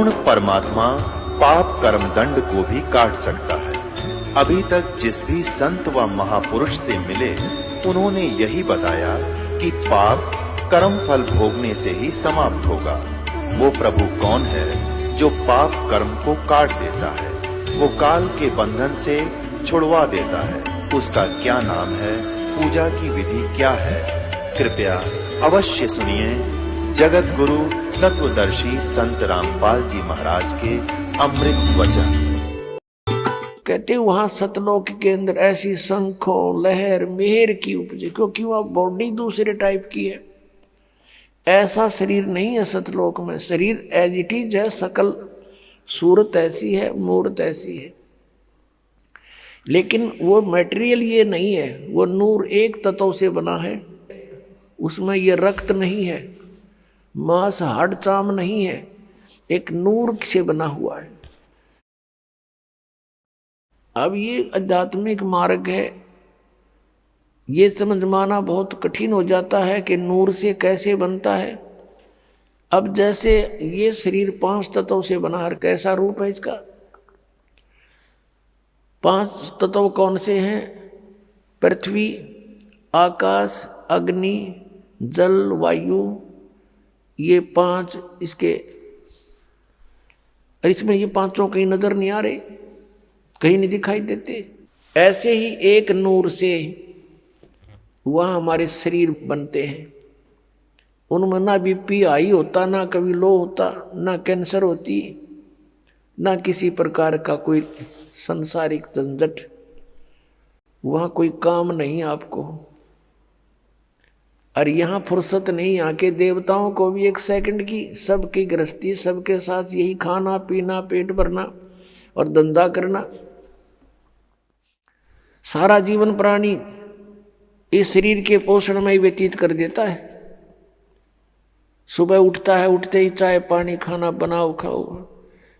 पूर्ण परमात्मा पाप कर्म दंड को भी काट सकता है। अभी तक जिस भी संत व महापुरुष से मिले उन्होंने यही बताया कि पाप कर्म फल भोगने से ही समाप्त होगा। वो प्रभु कौन है जो पाप कर्म को काट देता है, वो काल के बंधन से छुड़वा देता है। उसका क्या नाम है, पूजा की विधि क्या है? कृपया अवश्य सुनिए जगत गुरु तत्वदर्शी संत रामपाल जी महाराज के अमृत वचन। कहते वहां सतलोक के अंदर ऐसी शंखों लहर मेहर की उपजे, क्योंकि वह बॉडी दूसरे टाइप की है। ऐसा शरीर नहीं है सतलोक में, शरीर एज इट इज है, सकल सूरत ऐसी है, मूर्त ऐसी है, लेकिन वो मटेरियल ये नहीं है। वो नूर एक तत्व से बना है, उसमें ये रक्त नहीं है, मांस हाड़ चाम नहीं है, एक नूर से बना हुआ है। अब ये आध्यात्मिक मार्ग है, ये समझ माना बहुत कठिन हो जाता है कि नूर से कैसे बनता है। अब जैसे ये शरीर 5 तत्वों से बना है, कैसा रूप है इसका? 5 तत्व कौन से हैं? पृथ्वी, आकाश, अग्नि, जल, वायु, ये 5 इसके। इसमें ये 5 कहीं नजर नहीं आ रहे, कहीं नहीं दिखाई देते। ऐसे ही एक नूर से वह हमारे शरीर बनते हैं। उनमें ना बीपी हाई होता, ना कभी लो होता, ना कैंसर होती, ना किसी प्रकार का कोई संसारिक झंझट। वहां कोई काम नहीं आपको। और यहाँ फुर्सत नहीं, यहाँ के देवताओं को भी 1 सेकंड की, सबकी गृहस्थी, सबके साथ यही खाना पीना, पेट भरना और धंधा करना। सारा जीवन प्राणी इस शरीर के पोषण में ही व्यतीत कर देता है। सुबह उठता है, उठते ही चाय पानी खाना बनाओ खाओ,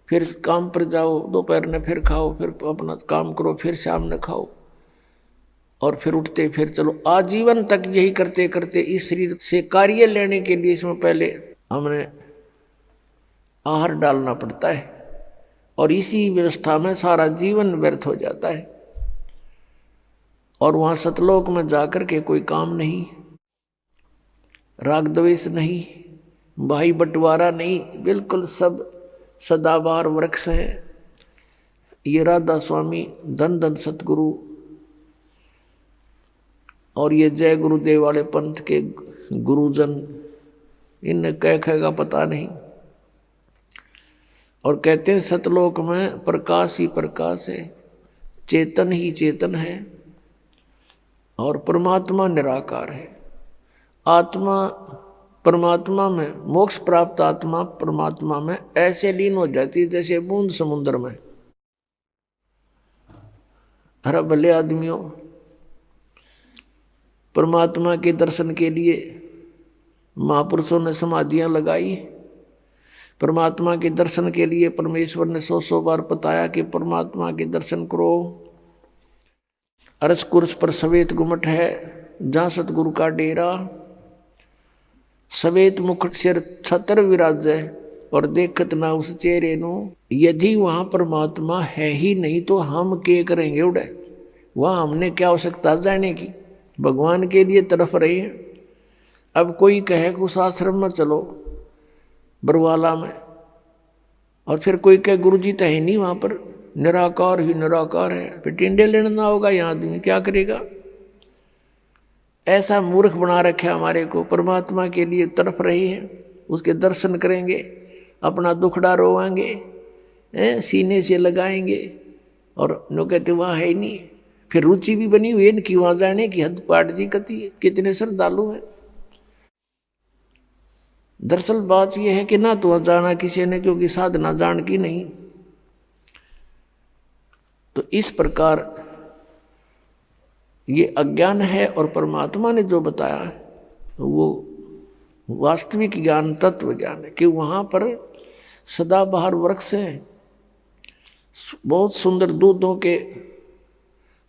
फिर काम पर जाओ, दोपहर में फिर खाओ, फिर अपना काम करो, फिर शाम में खाओ, और फिर उठते फिर चलो। आजीवन तक यही करते करते इस शरीर से कार्य लेने के लिए इसमें पहले हमने आहार डालना पड़ता है, और इसी व्यवस्था में सारा जीवन व्यर्थ हो जाता है। और वहां सतलोक में जाकर के कोई काम नहीं, राग द्वेष नहीं, भाई बंटवारा नहीं, बिल्कुल सब सदाबहार वृक्ष है। ये राधा स्वामी धन धन सतगुरु और ये जय गुरुदेव वाले पंथ के गुरुजन, इनने क्या कहेगा पता नहीं। और कहते हैं सतलोक में प्रकाश ही प्रकाश है, चेतन ही चेतन है, और परमात्मा निराकार है। आत्मा परमात्मा में, मोक्ष प्राप्त आत्मा परमात्मा में ऐसे लीन हो जाती है जैसे बूंद समुद्र में। अरे भले आदमियों, परमात्मा के दर्शन के लिए महापुरुषों ने समाधियां लगाई। परमात्मा के दर्शन के लिए परमेश्वर ने 100 बार बताया कि परमात्मा के दर्शन करो। अरस कुर्स पर सवेत गुमट है, जहाँ सतगुरु का डेरा, सवेत मुकुट सिर छतर विराज है, और देखत ना उस चेहरे नु। यदि वहाँ परमात्मा है ही नहीं तो हम क्या करेंगे उड़े? वहाँ हमने क्या आवश्यकता जाने की? भगवान के लिए तरफ रहे। अब कोई कहे कि उस आश्रम में चलो बरवाला में, और फिर कोई कहे गुरु जी तो है नहीं वहाँ पर, निराकार ही निराकार है, फिर टिंडे लेना होगा, यहाँ आदमी क्या करेगा? ऐसा मूर्ख बना रखे हमारे को। परमात्मा के लिए तरफ रहे हैं, उसके दर्शन करेंगे, अपना दुखड़ा रोवाएंगे, सीने से लगाएंगे, और लोग कहते वहाँ है ही नहीं। फिर रुचि भी बनी हुई है इनकी वहाँ जाने की, हद पाट जी कती है, कितने श्रद्धालु हैं। दरअसल बात यह है कि ना तो जाना किसी ने, क्योंकि साधना जान की नहीं। तो इस प्रकार ये अज्ञान है, और परमात्मा ने जो बताया है वो वास्तविक ज्ञान, तत्व ज्ञान है कि वहाँ पर सदाबहार वृक्ष हैं, बहुत सुंदर दूधों के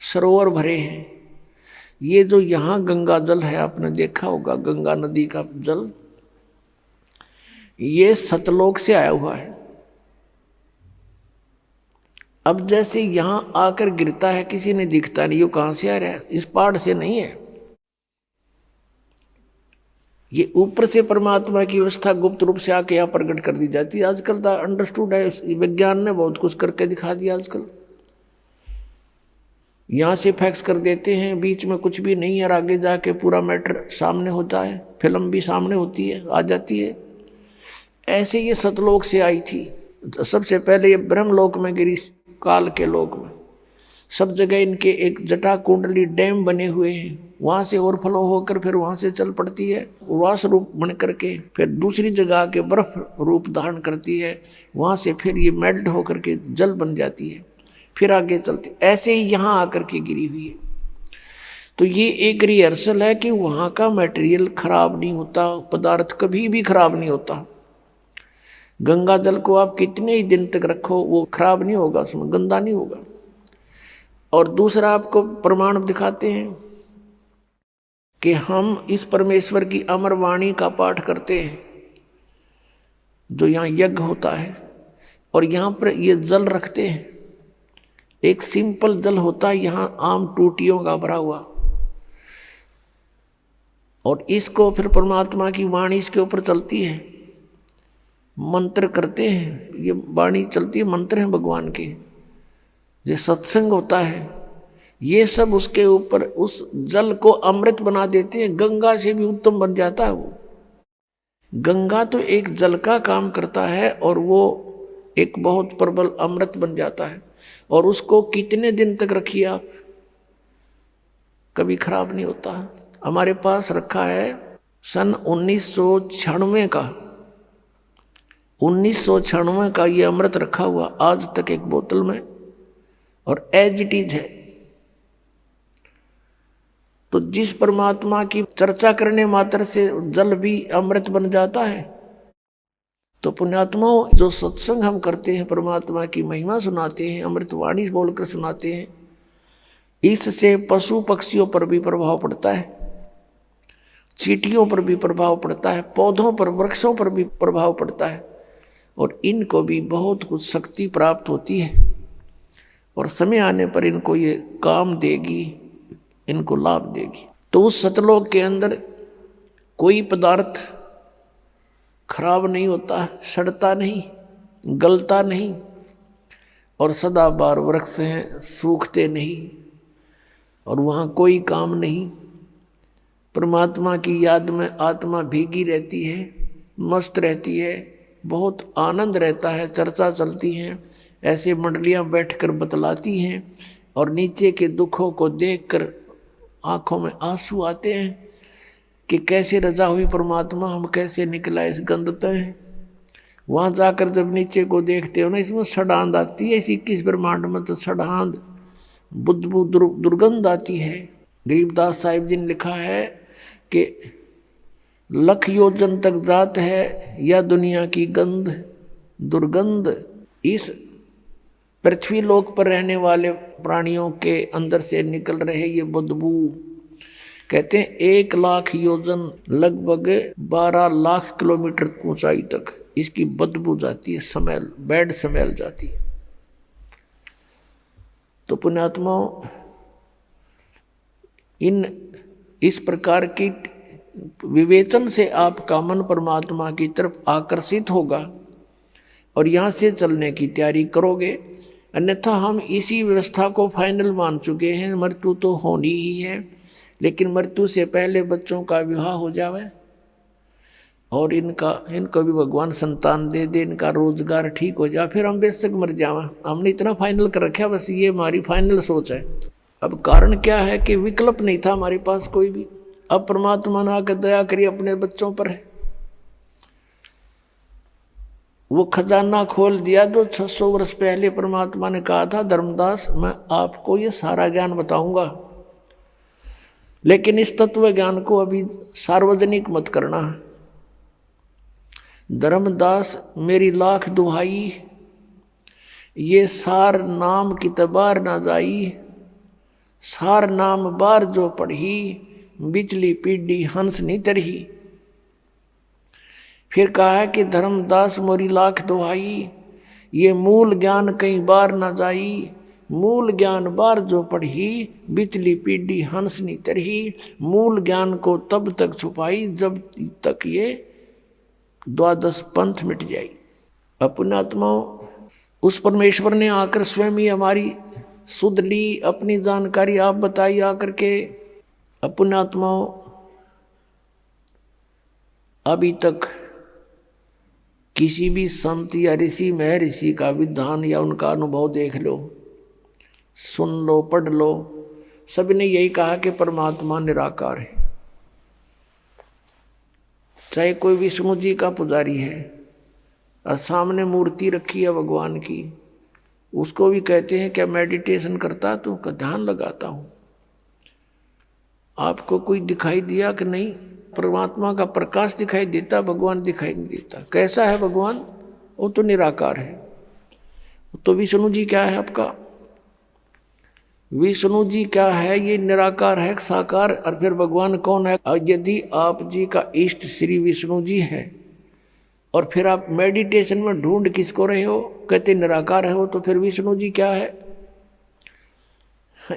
सरोवर भरे हैं। ये जो यहाँ गंगा जल है, आपने देखा होगा गंगा नदी का जल, ये सतलोक से आया हुआ है। अब जैसे यहां आकर गिरता है, किसी ने दिखता नहीं, वो कहां से आ रहा है? इस पहाड़ से नहीं है। ये ऊपर से परमात्मा की व्यवस्था गुप्त रूप से आके यहाँ प्रकट कर दी जाती है। आजकल तो अंडरस्टूड है, विज्ञान ने बहुत कुछ करके दिखा दिया। आजकल यहाँ से फैक्स कर देते हैं, बीच में कुछ भी नहीं है, और आगे जाके पूरा मैटर सामने होता है, फिल्म भी सामने होती है, आ जाती है। ऐसे ये सतलोक से आई थी, सबसे पहले ये ब्रह्मलोक में गिरी, काल के लोक में। सब जगह इनके एक जटा कुंडली डैम बने हुए हैं, वहां से ओवरफ्लो होकर फिर वहां से चल पड़ती है, उर्वास रूप बन करके फिर दूसरी जगह के बर्फ रूप धारण करती है, वहां से फिर ये मेल्ट होकर के जल बन जाती है, फिर आगे चलती। ऐसे ही यहाँ आकर के गिरी हुई है। तो ये एक रिहर्सल है कि वहां का मटेरियल खराब नहीं होता, पदार्थ कभी भी खराब नहीं होता। गंगा जल को आप कितने ही दिन तक रखो वो खराब नहीं होगा, उसमें गंदा नहीं होगा। और दूसरा आपको प्रमाण दिखाते हैं कि हम इस परमेश्वर की अमर वाणी का पाठ करते हैं, जो यहाँ यज्ञ होता है, और यहाँ पर ये जल रखते हैं। एक सिंपल जल होता है यहाँ आम टूटियों का भरा हुआ, और इसको फिर परमात्मा की वाणी इसके ऊपर चलती है, मंत्र करते हैं, ये वाणी चलती है, मंत्र हैं भगवान के, ये सत्संग होता है, ये सब उसके ऊपर उस जल को अमृत बना देते हैं। गंगा से भी उत्तम बन जाता है वो। गंगा तो एक जल का काम करता है और वो एक बहुत प्रबल अमृत बन जाता है। और उसको कितने दिन तक रखिए आप, कभी खराब नहीं होता। हमारे पास रखा है सन 1996 का, 1996 का ये अमृत रखा हुआ आज तक एक बोतल में, और एज इट इज है। तो जिस परमात्मा की चर्चा करने मात्र से जल भी अमृत बन जाता है, तो पुण्यात्माओं जो सत्संग हम करते हैं, परमात्मा की महिमा सुनाते हैं, अमृतवाणी बोलकर सुनाते हैं, इससे पशु पक्षियों पर भी प्रभाव पड़ता है, चींटियों पर भी प्रभाव पड़ता है, पौधों पर, वृक्षों पर भी प्रभाव पड़ता है, और इनको भी बहुत कुछ शक्ति प्राप्त होती है, और समय आने पर इनको ये काम देगी, इनको लाभ देगी। तो उस सतलोक के अंदर कोई पदार्थ खराब नहीं होता, सड़ता नहीं, गलता नहीं, और सदाबहार वृक्ष हैं, सूखते नहीं, और वहाँ कोई काम नहीं। परमात्मा की याद में आत्मा भीगी रहती है, मस्त रहती है, बहुत आनंद रहता है, चर्चा चलती है, ऐसे मंडलियाँ बैठकर बतलाती हैं, और नीचे के दुखों को देखकर आंखों में आंसू आते हैं कि कैसे रजा हुई परमात्मा, हम कैसे निकला इस गंदते हैं। वहाँ जाकर जब नीचे को देखते हो ना, इसमें सड़ांध आती है, इस 21 ब्रह्मांड में तो सड़ांध, बुदबू, दुर्गंध आती है। गरीबदास साहिब जी ने लिखा है कि लख योजन तक जात है या दुनिया की गंध दुर्गंध। इस पृथ्वी लोक पर रहने वाले प्राणियों के अंदर से निकल रहे ये बदबू, कहते हैं 1 लाख योजन, लगभग 12 लाख किलोमीटर ऊंचाई तक इसकी बदबू जाती है, स्मेल, बैड स्मेल जाती है। तो पुण्यात्माओं, इस प्रकार की विवेचन से आपका मन परमात्मा की तरफ आकर्षित होगा, और यहाँ से चलने की तैयारी करोगे। अन्यथा हम इसी व्यवस्था को फाइनल मान चुके हैं, मृत्यु तो होनी ही है, लेकिन मृत्यु से पहले बच्चों का विवाह हो जावे, और इनको भी भगवान संतान दे दे, इनका रोजगार ठीक हो जाए, फिर हम बेशक मर जावा। हमने इतना फाइनल कर रखा, बस ये हमारी फाइनल सोच है। अब कारण क्या है कि विकल्प नहीं था हमारे पास कोई भी। अब परमात्मा ने आकर दया करी अपने बच्चों पर है, वो खजाना खोल दिया जो 600 वर्ष पहले परमात्मा ने कहा था, धर्मदास मैं आपको ये सारा ज्ञान बताऊंगा, लेकिन इस तत्व ज्ञान को अभी सार्वजनिक मत करना। धर्मदास मेरी लाख दुहाई, ये सार नाम कितबार ना जाई, सार नाम बार जो पढ़ी, बिचली पीढ़ी हंस नहीं तरही। फिर कहा है कि धर्मदास मोरी लाख दुहाई, ये मूल ज्ञान कई बार न जाई, मूल ज्ञान बार जो पढ़ी, बिचली पीढ़ी हंसनी तरही। मूल ज्ञान को तब तक छुपाई जब तक ये द्वादश पंथ मिट जाए। अपने आत्माओं, उस परमेश्वर ने आकर स्वयं ही हमारी सुध ली, अपनी जानकारी आप बताई आकर के। अपने आत्माओं, अभी तक किसी भी संत या ऋषि महर्षि का विधान या उनका अनुभव देख लो, सुन लो, पढ़ लो, सबने यही कहा कि परमात्मा निराकार है। चाहे कोई विष्णु जी का पुजारी है और सामने मूर्ति रखी है भगवान की, उसको भी कहते हैं क्या मेडिटेशन करता, तो का ध्यान लगाता हूं। आपको कोई दिखाई दिया कि नहीं? परमात्मा का प्रकाश दिखाई देता, भगवान दिखाई नहीं देता। कैसा है भगवान? वो तो निराकार है। तो विष्णु जी क्या है आपका? विष्णु जी क्या है? ये निराकार है, साकार। और फिर भगवान कौन है? यदि आप जी का इष्ट श्री विष्णु जी है और फिर आप मेडिटेशन में ढूंढ किसको रहे हो, कहते निराकार है हो, तो फिर विष्णु जी क्या है?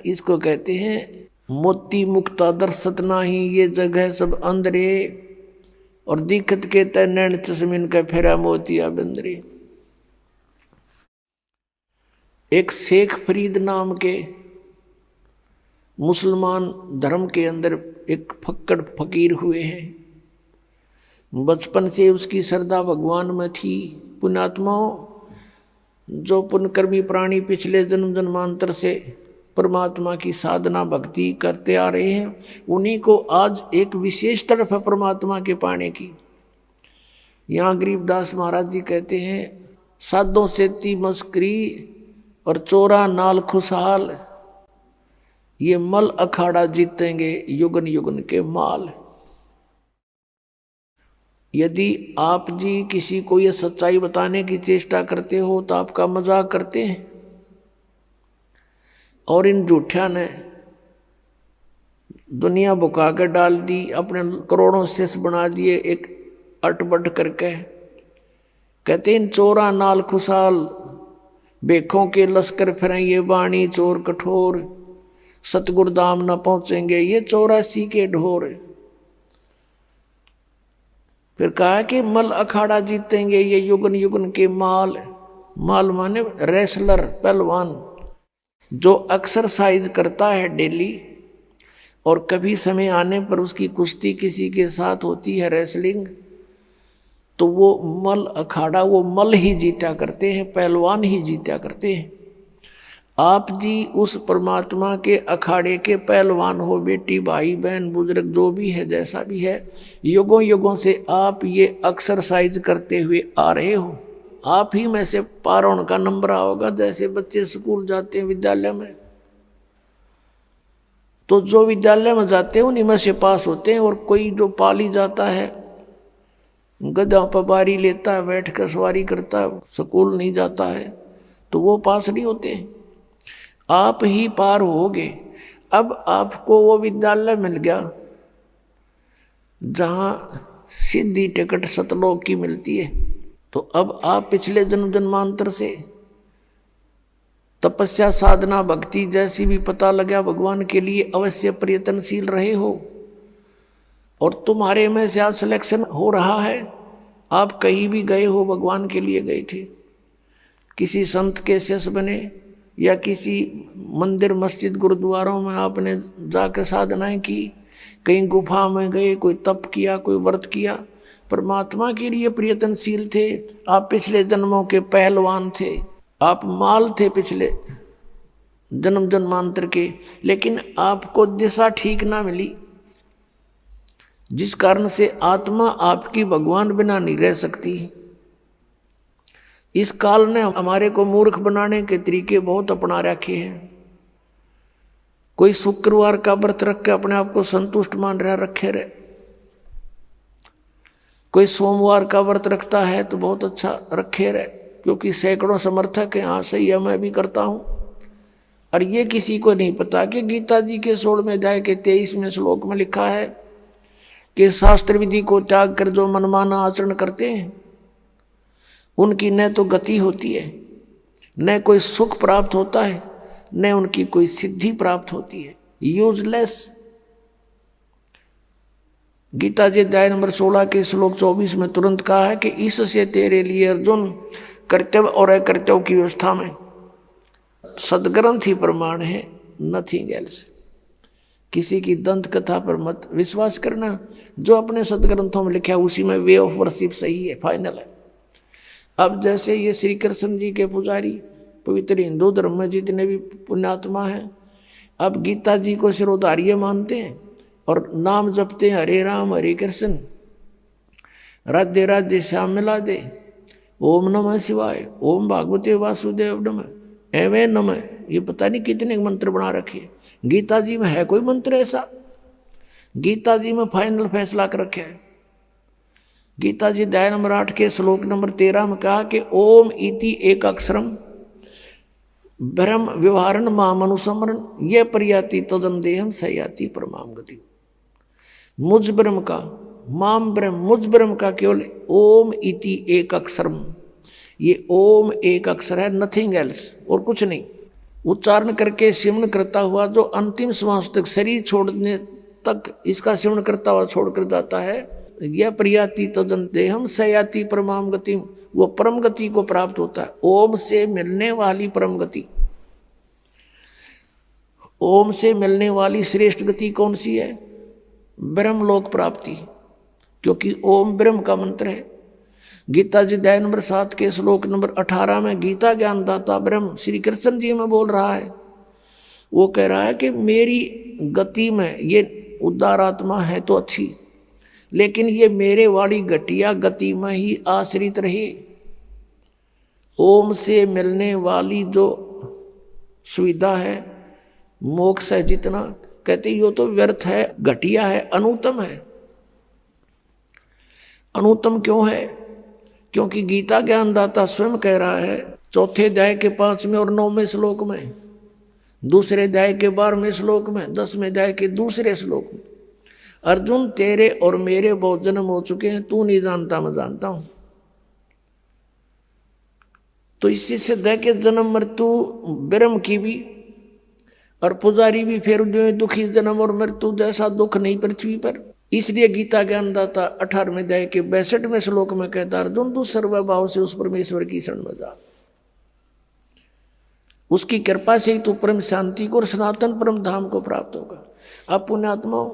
इसको कहते हैं मोती मुक्ता दर्शत नाही, ये जगह सब अंदरे, और दिक्कत के तय नैन चश्मिन का फेरा मोतिया बंदरे। एक शेख फरीद नाम के मुसलमान धर्म के अंदर एक फक्कड़ फकीर हुए हैं। बचपन से उसकी श्रद्धा भगवान में थी। पुण्यात्माओं, जो पुण्यकर्मी प्राणी पिछले जन्म जन्मांतर से परमात्मा की साधना भक्ति करते आ रहे हैं, उन्हीं को आज एक विशेष तरफ है परमात्मा के पाने की। यहाँ गरीबदास महाराज जी कहते हैं, साधों से ती मस्करी और चोरा नाल खुशहाल, ये मल अखाड़ा जीतेंगे युगन युगन के माल। यदि आप जी किसी को ये सच्चाई बताने की चेष्टा करते हो तो आपका मजाक करते हैं, और इन झूठिया ने दुनिया बुका कर डाल दी, अपने करोड़ों शिष्य बना दिए एक अटबट करके। कहते इन चोरा नाल खुशाल, बेखों के लश्कर फिरें ये बाणी चोर कठोर, सतगुरधाम न पहुंचेंगे ये 84 के ढोर। फिर कहा कि मल अखाड़ा जीतेंगे ये युगन युगन के माल। माल माने रेसलर, पहलवान, जो एक्सरसाइज करता है डेली, और कभी समय आने पर उसकी कुश्ती किसी के साथ होती है, रेसलिंग, तो वो मल अखाड़ा, वो मल ही जीता करते हैं, पहलवान ही जीता करते हैं। आप जी उस परमात्मा के अखाड़े के पहलवान हो, बेटी भाई बहन बुजुर्ग जो भी है, जैसा भी है, युगों युगों से आप ये एक्सरसाइज करते हुए आ रहे हो। आप ही में से पार होने का नंबर आओगा। जैसे बच्चे स्कूल जाते हैं, विद्यालय में, तो जो विद्यालय में जाते हैं उन्हीं में से पास होते हैं, और कोई जो पाली जाता है, गधा पर बारी लेता है, बैठ कर सवारी करता है, स्कूल नहीं जाता है, तो वो पास नहीं होते। आप ही पार होगे। अब आपको वो विद्यालय मिल गया जहां सीधी टिकट सतलोक की मिलती है, तो अब आप पिछले जन्म जन्मांतर से तपस्या साधना भक्ति जैसी भी पता लगा भगवान के लिए अवश्य प्रयत्नशील रहे हो, और तुम्हारे में से आज सिलेक्शन हो रहा है। आप कहीं भी गए हो, भगवान के लिए गए थे, किसी संत के शिष्य बने, या किसी मंदिर मस्जिद गुरुद्वारों में आपने जाकर साधनाएं की, कहीं गुफा में गए, कोई तप किया, कोई व्रत किया, परमात्मा के लिए प्रयत्नशील थे। आप पिछले जन्मों के पहलवान थे, आप माल थे पिछले जन्म जन्मांतर के, लेकिन आपको दिशा ठीक ना मिली, जिस कारण से आत्मा आपकी भगवान बिना नहीं रह सकती। इस काल ने हमारे को मूर्ख बनाने के तरीके बहुत अपना रखे हैं। कोई शुक्रवार का व्रत रख के अपने आप को संतुष्ट मान रहा, रखे रहे। कोई सोमवार का व्रत रखता है तो बहुत अच्छा, रखे रहे, क्योंकि सैकड़ों समर्थक हैं, हाँ सही है मैं भी करता हूं। और ये किसी को नहीं पता कि गीता जी के 16वें अध्याय के 23वें श्लोक में लिखा है कि शास्त्र विधि को त्याग कर जो मनमाना आचरण करते हैं, उनकी न तो गति होती है, न कोई सुख प्राप्त होता है, न उनकी कोई सिद्धि प्राप्त होती है, यूजलेस। गीता जी अध्याय नंबर 16 के श्लोक 24 में तुरंत कहा है कि इससे तेरे लिए अर्जुन कर्तव्य और अकर्तव्य की व्यवस्था में सदग्रंथ ही प्रमाण है, नथिंग एल्स। किसी की दंत कथा पर मत विश्वास करना, जो अपने सदग्रंथों में लिखा है उसी में वे ऑफ वर्शिप सही है, फाइनल है। अब जैसे ये श्री कृष्ण जी के पुजारी पवित्र हिंदू धर्म में जितने भी पुण्यात्मा हैं, अब गीता जी को सिरोधार्य मानते हैं और नाम जपते हैं हरे राम हरे कृष्ण, राधे राधे श्याम मिला दे, ओम नमः शिवाय, ओम भागवते वासुदेव नमः, एवं नमः, ये पता नहीं कितने मंत्र बना रखे। गीता जी में है कोई मंत्र ऐसा? गीता जी में फाइनल फैसला कर रखे है। गीता जी अध्याय नंबर 8 के श्लोक नंबर 13 में कहा कि ओम इति एक अक्षरम ब्रह्म व्यवहारण माम अनुसमरण ये प्रयाति तदंदेहम सयाति परमाम गति। मुझ ब्रह्म का, माम ब्रह्म, मुझ ब्रह्म का केवल ओम इति एक अक्षरम, ये ओम एक अक्षर है, नथिंग एल्स, और कुछ नहीं। उच्चारण करके सिमरण करता हुआ जो अंतिम श्वास तक, शरीर छोड़ने तक इसका सिमरण करता हुआ छोड़कर जाता है, यह प्रयाति तदंतेहम सयाति परमाम गति, वो परम गति को प्राप्त होता है। ओम से मिलने वाली परम गति, ओम से मिलने वाली श्रेष्ठ गति कौन सी है? ब्रह्मलोक प्राप्ति, क्योंकि ओम ब्रह्म का मंत्र है। गीता जी अध्याय नंबर 7 के श्लोक नंबर 18 में गीता ज्ञानदाता ब्रह्म श्री कृष्ण जी में बोल रहा है, वो कह रहा है कि मेरी गति में ये उदार आत्मा है तो अच्छी, लेकिन ये मेरे वाली घटिया गति में ही आश्रित रहे। ओम से मिलने वाली जो सुविधा है, मोक्ष है, जितना कहते यो तो व्यर्थ है, घटिया है, अनुत्तम है। अनुत्तम क्यों है? क्योंकि गीता ज्ञानदाता स्वयं कह रहा है चौथे अध्याय के 5वें और 9वें श्लोक में, दूसरे अध्याय के 12वें श्लोक में, 10वें अध्याय के दूसरे श्लोक में, अर्जुन तेरे और मेरे बहुत जन्म हो चुके हैं, तू नहीं जानता मैं जानता हूं। तो इसी से दे के जन्म मृत्यु ब्रह्म की भी और पुजारी भी फिर जो दुखी जन्म और मृत्यु जैसा दुख नहीं पृथ्वी पर। इसलिए गीता ज्ञानदाता 18वें अध्याय के 62वें श्लोक में कहता अर्जुन तू सर्वभाव से उस परमेश्वर की शरण में जा, उसकी कृपा से ही तू परम शांति को और सनातन परम धाम को प्राप्त होगा। अब पुण्यात्माओं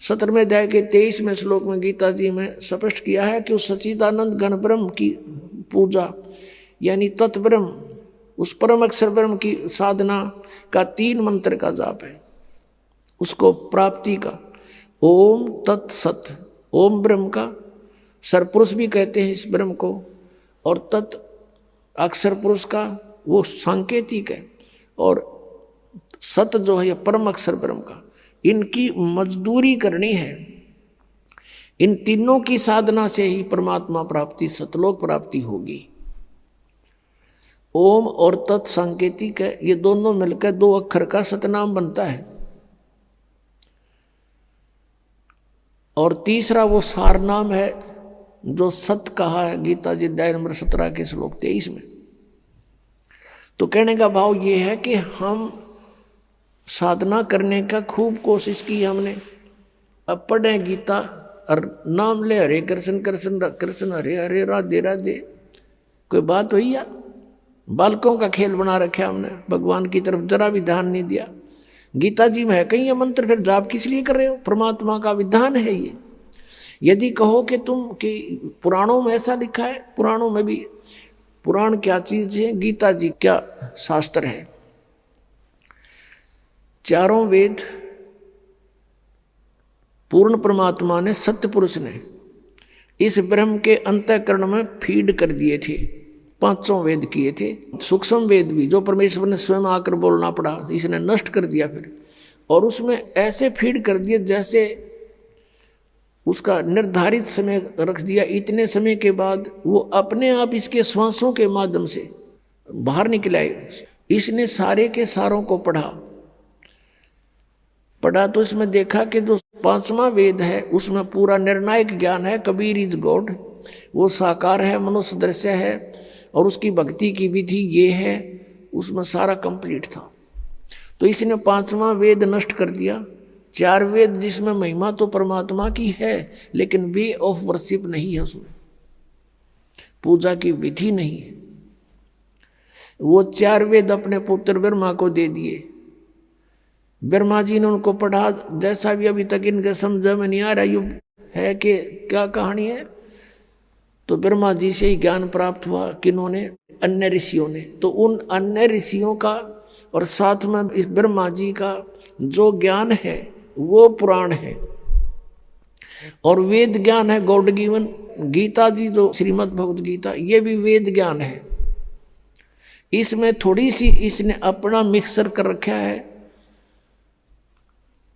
17वें अध्याय के 23वें श्लोक में गीता जी में स्पष्ट किया है कि उस सच्चिदानंद घन ब्रह्म की पूजा यानी तत्ब्रह्म, उस परम अक्षर ब्रह्म की साधना का 3 मंत्र का जाप है, उसको प्राप्ति का। ओम तत्सत, ओम ब्रह्म का सरपुरुष भी कहते हैं इस ब्रह्म को, और तत् अक्षर पुरुष का वो सांकेतिक है, और सत जो है परम अक्षर ब्रह्म का। इनकी मजदूरी करनी है, इन तीनों की साधना से ही परमात्मा प्राप्ति, सतलोक प्राप्ति होगी। ओम और तत् सांकेतिक है, ये दोनों मिलकर 2 अक्षर का सतनाम बनता है। और तीसरा वो सार नाम है जो सत कहा है गीता जी अध्याय नंबर 17 के श्लोक 23 में। तो कहने का भाव ये है कि हम साधना करने का खूब कोशिश की हमने, अब पढ़े गीता और नाम ले हरे कृष्ण कृष्ण कृष्ण हरे हरे राधे राधे, कोई बात हुई या? बालकों का खेल बना रखा हमने, भगवान की तरफ जरा भी ध्यान नहीं दिया। गीता जी में है कहीं ये मंत्र, फिर जाप किस लिए कर रहे हो? परमात्मा का विधान है ये। यदि कहो कि तुम कि पुराणों में ऐसा लिखा है, पुराणों में भी, पुराण क्या चीज है, गीता जी क्या शास्त्र है। चारों वेद पूर्ण परमात्मा ने, सत्य पुरुष ने इस ब्रह्म के अंतःकरण में फीड कर दिए थे। 5 वेद किए थे, सूक्ष्म वेद भी जो परमेश्वर ने स्वयं आकर बोलना पड़ा, इसने नष्ट कर दिया फिर, और उसमें ऐसे फीड कर दिए जैसे उसका निर्धारित समय रख दिया। इतने समय के बाद वो अपने आप इसके श्वासों के माध्यम से बाहर निकल आए। इसने सारे के सारों को पढ़ा तो इसमें देखा कि जो पांचवा वेद है उसमें पूरा निर्णायक ज्ञान है। कबीर इज गॉड, वो साकार है, मनुष्य दृश्य है और उसकी भक्ति की विधि ये है, उसमें सारा कंप्लीट था। तो इसने पांचवा वेद नष्ट कर दिया। चार वेद जिसमें महिमा तो परमात्मा की है लेकिन वे ऑफ वर्शिप नहीं है, उसमें पूजा की विधि नहीं है। वो चार वेद अपने पुत्र ब्रह्मा को दे दिए। ब्रह्मा जी ने उनको पढ़ा, जैसा भी अभी तक इनके समझ में नहीं आ रहा ये है कि क्या कहानी है। तो ब्रह्मा जी से ही ज्ञान प्राप्त हुआ, किन्होंने? अन्य ऋषियों ने। तो उन अन्य ऋषियों का और साथ में इस ब्रह्मा जी का जो ज्ञान है वो पुराण है और वेद ज्ञान है गॉड गिवन। गीता जी जो श्रीमद् भगवत गीता ये भी वेद ज्ञान है। इसमें थोड़ी सी इसने अपना मिक्सर कर रखा है।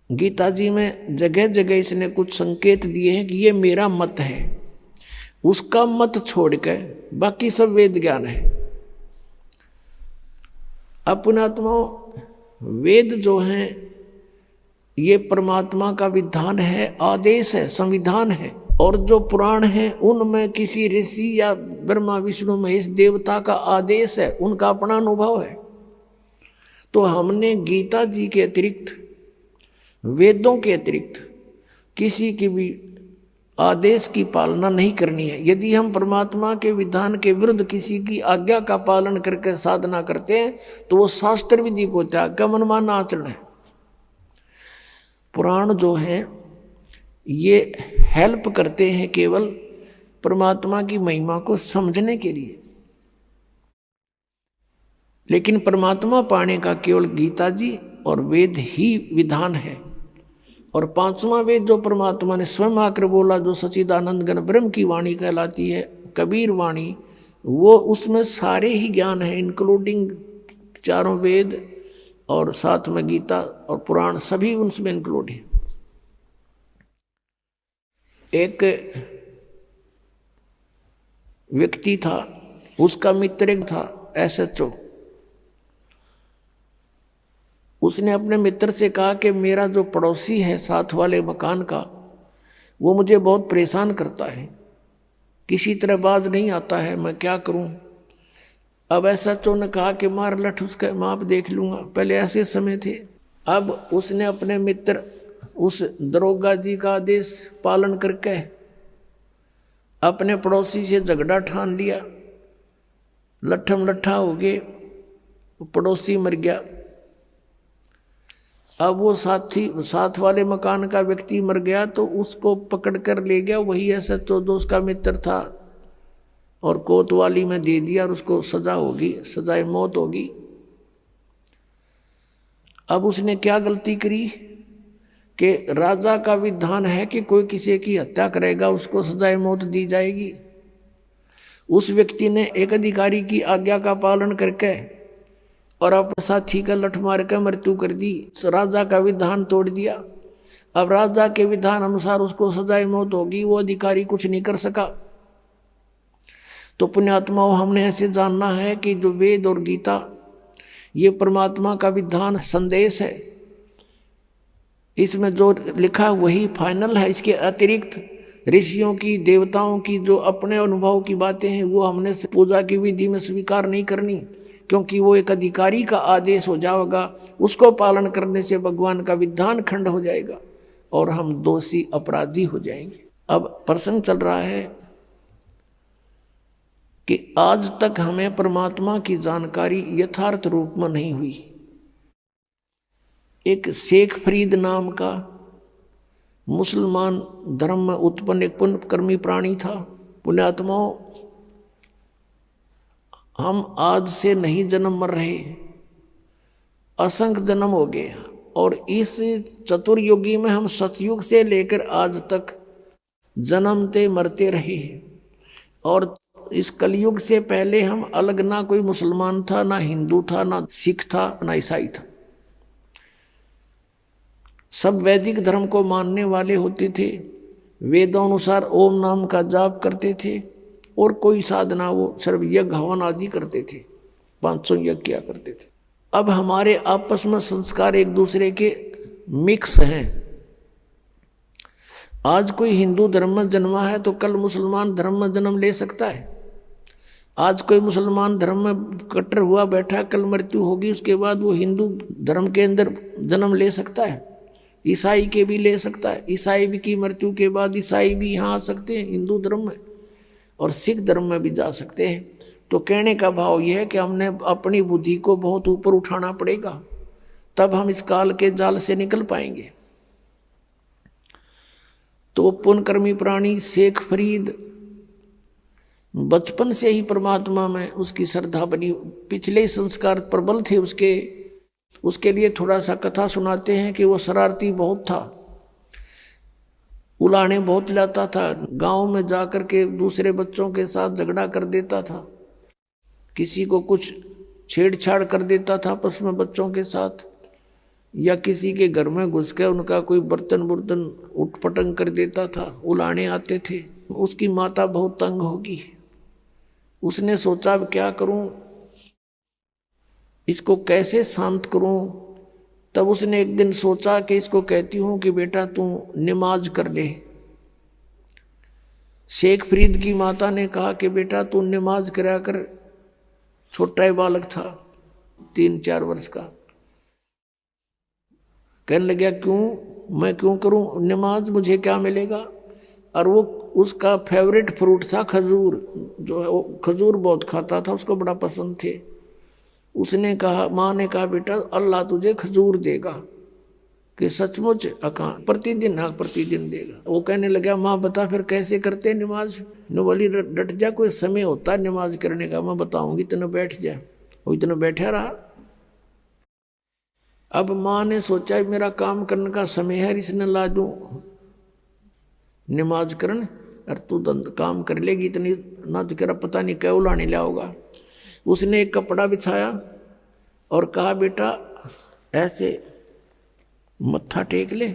गीता जी में जगह जगह इसने कुछ संकेत दिए हैं कि ये मेरा मत है, उसका मत छोड़कर बाकी सब वेद ज्ञान है। अपनात्मा वेद जो हैं ये परमात्मा का विधान है, आदेश है, संविधान है। और जो पुराण है उनमें किसी ऋषि या ब्रह्मा विष्णु महेश देवता का आदेश है, उनका अपना अनुभव है। तो हमने गीता जी के अतिरिक्त, वेदों के अतिरिक्त किसी की भी आदेश की पालना नहीं करनी है। यदि हम परमात्मा के विधान के विरुद्ध किसी की आज्ञा का पालन करके साधना करते हैं तो वो शास्त्र विधि को त्याग कर मनमाना आचरण है। पुराण जो है ये हेल्प करते हैं केवल परमात्मा की महिमा को समझने के लिए, लेकिन परमात्मा पाने का केवल गीता जी और वेद ही विधान है। और पांचवा वेद जो परमात्मा ने स्वयं आकर बोला, जो सच्चिदानंद घन ब्रह्म की वाणी कहलाती है, कबीर वाणी, वो उसमें सारे ही ज्ञान है, इंक्लूडिंग चारों वेद और साथ में गीता और पुराण सभी उनमें इंक्लूड है। एक व्यक्ति था, उसका मित्र एक था SHO। उसने अपने मित्र से कहा कि मेरा जो पड़ोसी है साथ वाले मकान का, वो मुझे बहुत परेशान करता है, किसी तरह बाज नहीं आता है, मैं क्या करूं? अब SHO ने कहा कि मार लठ उसका माप देख लूंगा। पहले ऐसे समय थे। अब उसने अपने मित्र उस दरोगा जी का आदेश पालन करके अपने पड़ोसी से झगड़ा ठान लिया। लट्ठम लट्ठा हो गए, पड़ोसी मर गया। अब वो साथ वाले मकान का व्यक्ति मर गया तो उसको पकड़ कर ले गया वही SHO जो उसका मित्र था और कोतवाली में दे दिया और उसको सजा होगी, सजाए मौत होगी। अब उसने क्या गलती करी कि राजा का विधान है कि कोई किसी की हत्या करेगा उसको सजाए मौत दी जाएगी। उस व्यक्ति ने एक अधिकारी की आज्ञा का पालन करके और अपने साथी का लठ मार कर मृत्यु कर दी, राजा का विधान तोड़ दिया। अब राजा के विधान अनुसार उसको सजाए मौत होगी, वो अधिकारी कुछ नहीं कर सका। तो पुण्यात्माओं, हमने ऐसे जानना है कि जो वेद और गीता ये परमात्मा का विधान संदेश है, इसमें जो लिखा वही फाइनल है। इसके अतिरिक्त ऋषियों की, देवताओं की जो अपने अनुभव की बातें हैं वो हमने पूजा की विधि में स्वीकार नहीं करनी, क्योंकि वो एक अधिकारी का आदेश हो जाएगा। उसको पालन करने से भगवान का विधान खंड हो जाएगा और हम दोषी अपराधी हो जाएंगे। अब प्रसंग चल रहा है कि आज तक हमें परमात्मा की जानकारी यथार्थ रूप में नहीं हुई। एक शेख फरीद नाम का मुसलमान धर्म में उत्पन्न एक पुण्यकर्मी प्राणी था। पुण्यात्माओं, हम आज से नहीं जन्म मर रहे, असंख्य जन्म हो गए और इस चतुर्युगी में हम सतयुग से लेकर आज तक जन्मते मरते रहे। और इस कलयुग से पहले हम अलग, ना कोई मुसलमान था, ना हिंदू था, ना सिख था, ना ईसाई था। सब वैदिक धर्म को मानने वाले होते थे, वेदों अनुसार ओम नाम का जाप करते थे और कोई साधना वो सर्व यज्ञ हवन आदि करते थे, 500 यज्ञ किया करते थे। अब हमारे आपस में संस्कार एक दूसरे के मिक्स हैं। आज कोई हिंदू धर्म में जन्मा है तो कल मुसलमान धर्म में जन्म ले सकता है। आज कोई मुसलमान धर्म में कट्टर हुआ बैठा, कल मृत्यु होगी, उसके बाद वो हिंदू धर्म के अंदर जन्म ले सकता है। ईसाई के भी ले सकता है, ईसाई भी की मृत्यु के बाद ईसाई भी यहाँ आ सकते हैं हिंदू धर्म में, और सिख धर्म में भी जा सकते हैं। तो कहने का भाव यह है कि हमने अपनी बुद्धि को बहुत ऊपर उठाना पड़ेगा, तब हम इस काल के जाल से निकल पाएंगे। तो पुण्यकर्मी प्राणी शेख फरीद बचपन से ही परमात्मा में उसकी श्रद्धा बनी, पिछले ही संस्कार प्रबल थे उसके लिए थोड़ा सा कथा सुनाते हैं कि वो शरारती बहुत था, उलाने बहुत लाता था, गांव में जाकर के दूसरे बच्चों के साथ झगड़ा कर देता था, किसी को कुछ छेड़छाड़ कर देता था आपस में बच्चों के साथ, या किसी के घर में घुस के उनका कोई बर्तन उठपटंग कर देता था, उलाने आते थे। उसकी माता बहुत तंग होगी, उसने सोचा अब क्या करूं, इसको कैसे शांत करूं। तब उसने एक दिन सोचा कि इसको कहती हूं कि बेटा तू नमाज कर ले। शेख फरीद की माता ने कहा कि बेटा तू नमाज करा कर। छोटा ही बालक था, 3-4 वर्ष का। कहने लगा क्यों, मैं क्यों करूं नमाज, मुझे क्या मिलेगा। और वो उसका फेवरेट फ्रूट था खजूर, जो है वो खजूर बहुत खाता था, उसको बड़ा पसंद थे। उसने कहा, माँ ने कहा बेटा अल्लाह तुझे खजूर देगा, कि सचमुच अका प्रतिदिन, हाँ प्रतिदिन देगा। वो कहने लगा माँ बता फिर कैसे करते नमाज। न बोली डट जा, कोई समय होता है नमाज करने का, मैं बताऊंगी, इतना बैठ जा। वो इतना बैठा रहा। अब माँ ने सोचा मेरा काम करने का समय है, इसने ला दूं नमाज करन, और तू काम कर लेगी इतनी ना, तो कह पता नहीं क्या उलाने लाओगा। उसने एक कपड़ा बिछाया और कहा बेटा ऐसे मत्था टेक ले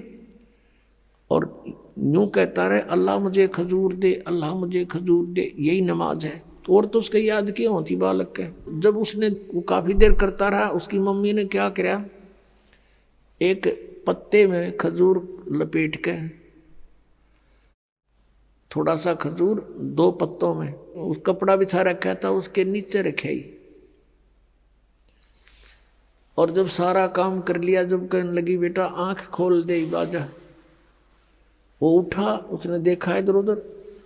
और यूं कहता रहे अल्लाह मुझे खजूर दे, अल्लाह मुझे खजूर दे, यही नमाज है। और तो उसके याद क्यों होती बालक के। जब उसने वो काफ़ी देर करता रहा, उसकी मम्मी ने क्या किया, एक पत्ते में खजूर लपेट के, थोड़ा सा खजूर 2 पत्तों में, उस कपड़ा बिछा रखा था उसके नीचे रखे ही। और जब सारा काम कर लिया, जब कहने लगी बेटा आंख खोल दे बाजा, वो उठा, उसने देखा इधर उधर,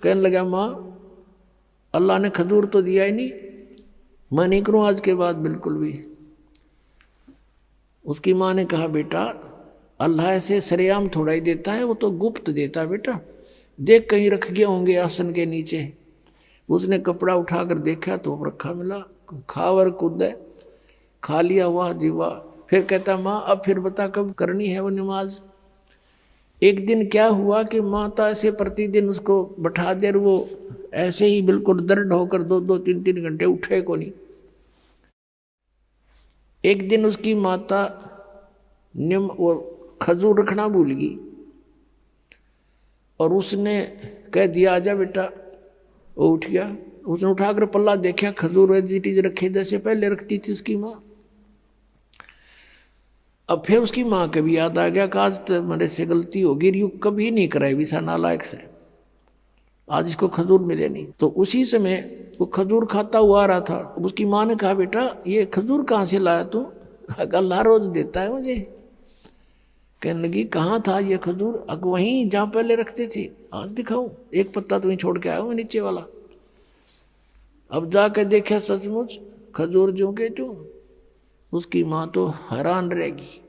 कहने लगा माँ अल्लाह ने खजूर तो दिया ही नहीं, मैं नहीं करूँ आज के बाद बिल्कुल भी। उसकी माँ ने कहा बेटा अल्लाह ऐसे सरेआम थोड़ा ही देता है, वो तो गुप्त देता है बेटा, देख कहीं रख गए होंगे आसन के नीचे। उसने कपड़ा उठाकर देखा तो रखा मिला, खावर कूदे, खा लिया, हुआ जीवा। फिर कहता माँ अब फिर बता कब करनी है वो नमाज। एक दिन क्या हुआ कि माता ऐसे प्रतिदिन उसको बैठा दे, वो ऐसे ही बिल्कुल दर्द होकर 2-2, 3-3 घंटे उठे को नहीं। एक दिन उसकी माता वो खजूर रखना भूल गई और उसने कह दिया आजा बेटा। वो उठ गया, उसने उठाकर पल्ला देखा, खजूर वेजिटीज रखे जैसे पहले रखती थी उसकी माँ। अब फिर उसकी माँ के भी याद आ गया कि आज तो मेरे से गलती होगी, यू कभी नहीं कराई विसा नालायक से, आज इसको खजूर मिले नहीं। तो उसी समय वो खजूर खाता हुआ आ रहा था। उसकी माँ ने कहा बेटा ये खजूर कहाँ से लाया तू, अल्लाह रोज देता है मुझे। कहने लगी कहाँ था ये खजूर, वहीं जहाँ पहले रखते थे, आज दिखाऊं, एक पत्ता तुम्हें छोड़ के आया हूँ नीचे वाला। अब जाकर देखा सचमुच खजूर जो के जो। उसकी माँ तो हैरान रहेगी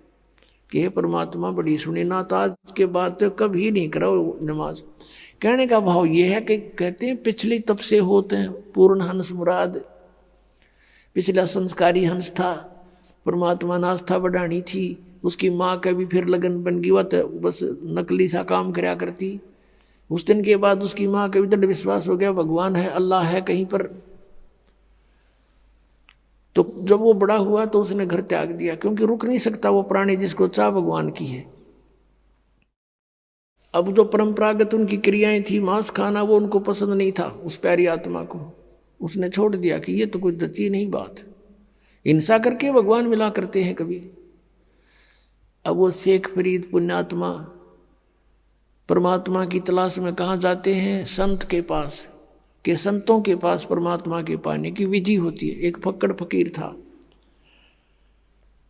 कि हे परमात्मा बड़ी सुनी ना, था आज के बाद तो कभी नहीं करा नमाज। कहने का भाव ये है कि कहते हैं पिछली तब से होते हैं पूर्ण हंस मुराद। पिछला संस्कारी हंस था, परमात्मा ने आस्था बढ़ानी थी। उसकी माँ का भी फिर लगन बन गई, वह बस नकली सा काम कराया करती। उस दिन के बाद उसकी माँ का भी दृढ़ विश्वास हो गया भगवान है, अल्लाह है कहीं पर। तो जब वो बड़ा हुआ तो उसने घर त्याग दिया, क्योंकि रुक नहीं सकता वो प्राणी जिसको चाह भगवान की है। अब जो परंपरागत उनकी क्रियाएं थी, मांस खाना, वो उनको पसंद नहीं था उस प्यारी आत्मा को। उसने छोड़ दिया कि ये तो कुछ जची नहीं बात, हिंसा करके भगवान मिला करते हैं कभी। अब वो शेख फरीद पुण्यात्मा परमात्मा की तलाश में कहाँ जाते हैं? संत के पास, के संतों के पास परमात्मा के पाने की विधि होती है। एक फक्कड़ फकीर था,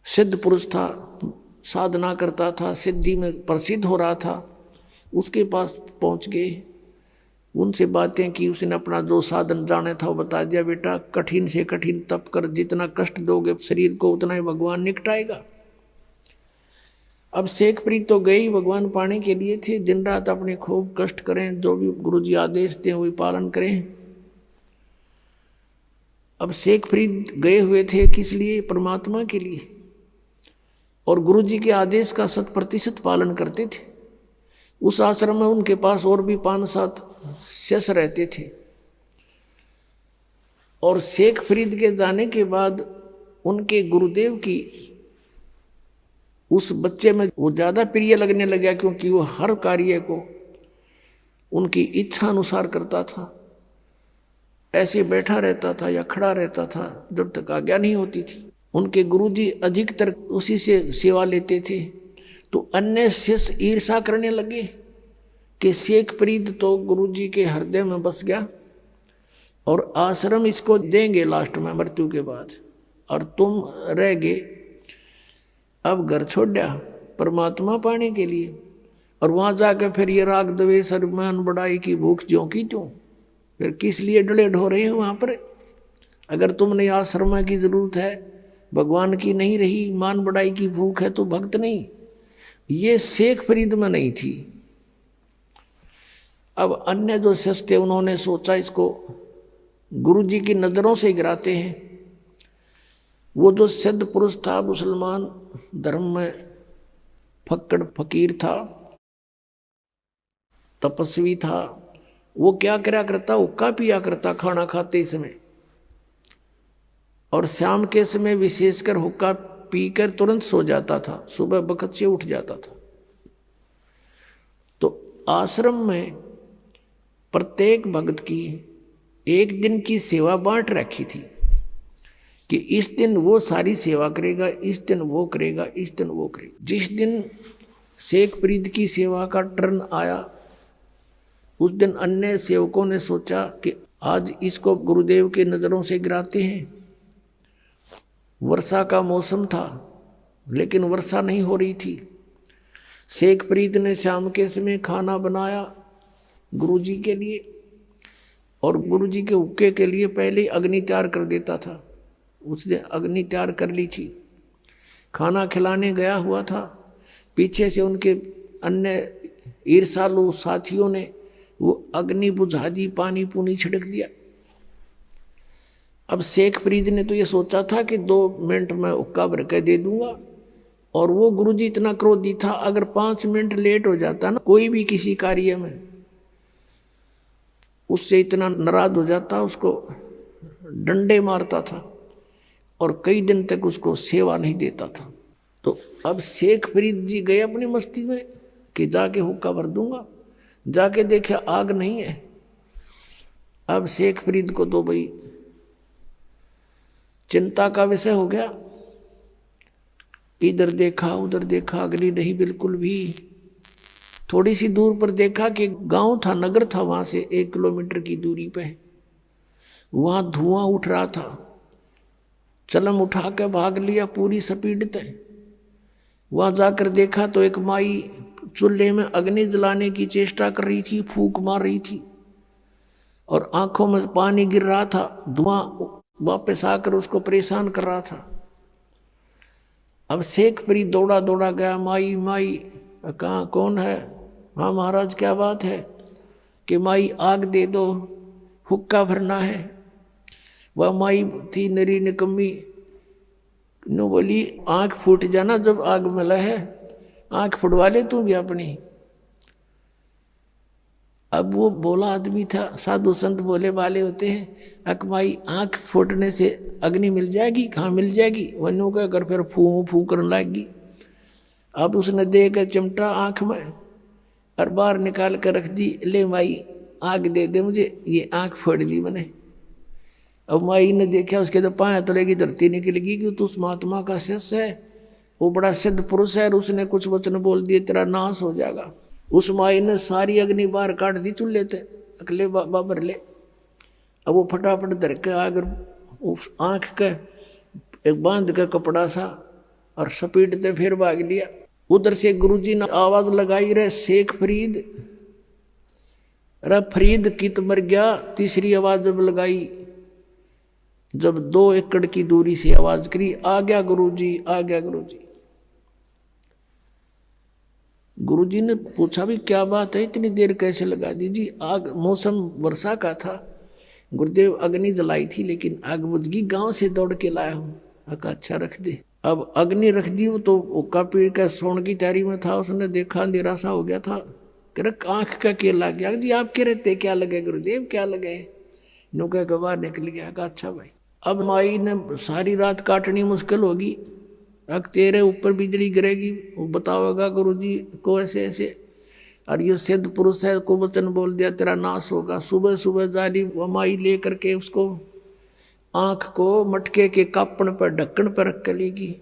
सिद्ध पुरुष था, साधना करता था, सिद्धि में प्रसिद्ध हो रहा था। उसके पास पहुंच गए, उनसे बातें की, उसने अपना जो साधन जाने था वो बता दिया। बेटा, कठिन से कठिन तप कर, जितना कष्ट दोगे शरीर को उतना ही भगवान निकटाएगा। अब शेखप्रीत तो गए ही भगवान पाने के लिए थे, दिन रात अपने खूब कष्ट करें, जो भी गुरुजी आदेश दें वही पालन करें। अब शेखप्रीत गए हुए थे किस लिए? परमात्मा के लिए, और गुरुजी के आदेश का 100% पालन करते थे। उस आश्रम में उनके पास और भी 5-7 शिष्य रहते थे। और शेखप्रीत के जाने के बाद उनके गुरुदेव की उस बच्चे में वो ज़्यादा प्रिय लगने लगा, क्योंकि वो हर कार्य को उनकी इच्छा अनुसार करता था। ऐसे बैठा रहता था या खड़ा रहता था जब तक आज्ञा नहीं होती थी। उनके गुरुजी अधिकतर उसी से सेवा लेते थे। तो अन्य शिष्य ईर्षा करने लगे कि शेखप्रीत तो गुरुजी के हृदय में बस गया और आश्रम इसको देंगे लास्ट में मृत्यु के बाद, और तुम रह गए अब घर छोड़ दिया परमात्मा पाने के लिए। और वहां जाकर फिर ये राग द्वेष अभिमान बढ़ाई की भूख ज्यों की त्यों, फिर किस लिए डले ढो रहे हो वहां पर? अगर तुमने आश्रम की जरूरत है, भगवान की नहीं रही, मान बढ़ाई की भूख है, तो भक्त नहीं। ये शेखप्रीत में नहीं थी। अब अन्य जो शिष्य थे उन्होंने सोचा इसको गुरुजी की नजरों से गिराते हैं। वो जो सिद्ध पुरुष था, मुसलमान धर्म में फक्कड़ फकीर था, तपस्वी था, वो क्या करा करता? हुक्का पिया करता खाना खाते समय, और शाम के समय विशेषकर हुक्का पीकर तुरंत सो जाता था, सुबह बखत से उठ जाता था। तो आश्रम में प्रत्येक भक्त की एक दिन की सेवा बांट रखी थी कि इस दिन वो सारी सेवा करेगा, इस दिन वो करेगा, इस दिन वो करेगा। जिस दिन शेखप्रीत की सेवा का टर्न आया, उस दिन अन्य सेवकों ने सोचा कि आज इसको गुरुदेव के नजरों से गिराते हैं। वर्षा का मौसम था लेकिन वर्षा नहीं हो रही थी। शेखप्रीत ने शाम के समय खाना बनाया गुरुजी के लिए, और गुरुजी के हुक्के के लिए पहले अग्नि तैयार कर देता था। उसने अग्नि तैयार कर ली थी, खाना खिलाने गया हुआ था। पीछे से उनके अन्य ईर्षालु साथियों ने वो अग्नि बुझा दी, पानी पूनी छिड़क दिया। अब शेखप्रीत ने तो ये सोचा था कि 2 मिनट में हुक्का भर के दे दूंगा, और वो गुरुजी इतना क्रोधी था, अगर 5 मिनट लेट हो जाता ना कोई भी किसी कार्य में, उससे इतना नाराज हो जाता, उसको डंडे मारता था और कई दिन तक उसको सेवा नहीं देता था। तो अब शेखप्रीत जी गए अपनी मस्ती में कि जाके हुक्का भर दूंगा। जाके देखे आग नहीं है। अब शेखप्रीत को तो भाई चिंता का विषय हो गया। इधर देखा उधर देखा, अग्नि नहीं बिल्कुल भी। थोड़ी सी दूर पर देखा कि गांव था, नगर था, वहां से 1 किलोमीटर की दूरी पे वहां धुआं उठ रहा था। चलम उठा के भाग लिया पूरी स्पीड तय। वहां जाकर देखा तो एक माई चूल्हे में अग्नि जलाने की चेष्टा कर रही थी, फूंक मार रही थी, और आंखों में पानी गिर रहा था। धुआं वापस आकर उसको परेशान कर रहा था। अब शेखप्रीत दौड़ा दौड़ा गया, माई माई कहाँ, कौन है? हाँ महाराज क्या बात है? कि माई आग दे दो, हुक्का भरना है। वह माई थी नरी निकम्मी, नो बोली आंख फूट जाना जब आग में लहे, आंख फुटवा ले तू भी अपनी। अब वो बोला आदमी था, साधु संत बोले वाले होते हैं, अकमाई आंख फूटने से अग्नि मिल जाएगी? कहाँ मिल जाएगी? वनों का कर फिर फू फू करने लगी। अब उसने दे के चिमटा आंख में और बाहर निकाल कर रख दी, ले माई आग दे दे मुझे, ये आंख फोड़ ली मैंने। अब माई ने देखा, उसके तो पाया तलेगी धरती निकलेगी कि तू उस महात्मा का शिष्य है, वो बड़ा सिद्ध पुरुष है, और उसने कुछ वचन बोल दिए तेरा नाश हो जाएगा। उस माई ने सारी अग्नि बाहर काट दी चूल्हे थे, अगले बाबर ले। अब वो फटाफट धर के आकर उस आंख के एक बांध के कपड़ा सा और सपीटते फिर भाग लिया। उधर से गुरुजी ने आवाज लगाई, रे शेख फरीद, रे फरीद कित मर गया। तीसरी आवाज जब लगाई, जब 2 एकड़ की दूरी से आवाज करी, आ गया गुरुजी, आ गया गुरुजी। गुरुजी ने पूछा भी क्या बात है, इतनी देर कैसे लगा दी? जी आग, मौसम वर्षा का था, गुरुदेव अग्नि जलाई थी लेकिन आग बुझ गई, गांव से दौड़ के लाया हूँ। अच्छा रख दे। अब अग्नि रख दी, वो तो उक्का पीड़ का सोने की तैयारी में था, उसने देखा अंधेरा सा हो गया था, कह आंख का केला गया। जी आपके रहते क्या लगे गुरुदेव, क्या लगे? नुका के बाहर निकल गया। कहा अच्छा भाई। अब माई ने सारी रात काटनी मुश्किल होगी, अब तेरे ऊपर बिजली गिरेगी, वो बताओगा गुरुजी को ऐसे ऐसे, और ये सिद्ध पुरुष है को वचन बोल दिया तेरा नाश होगा। सुबह सुबह जाली माई ले करके उसको आंख को मटके के कापण पर ढक्कन पर रख कर लेगी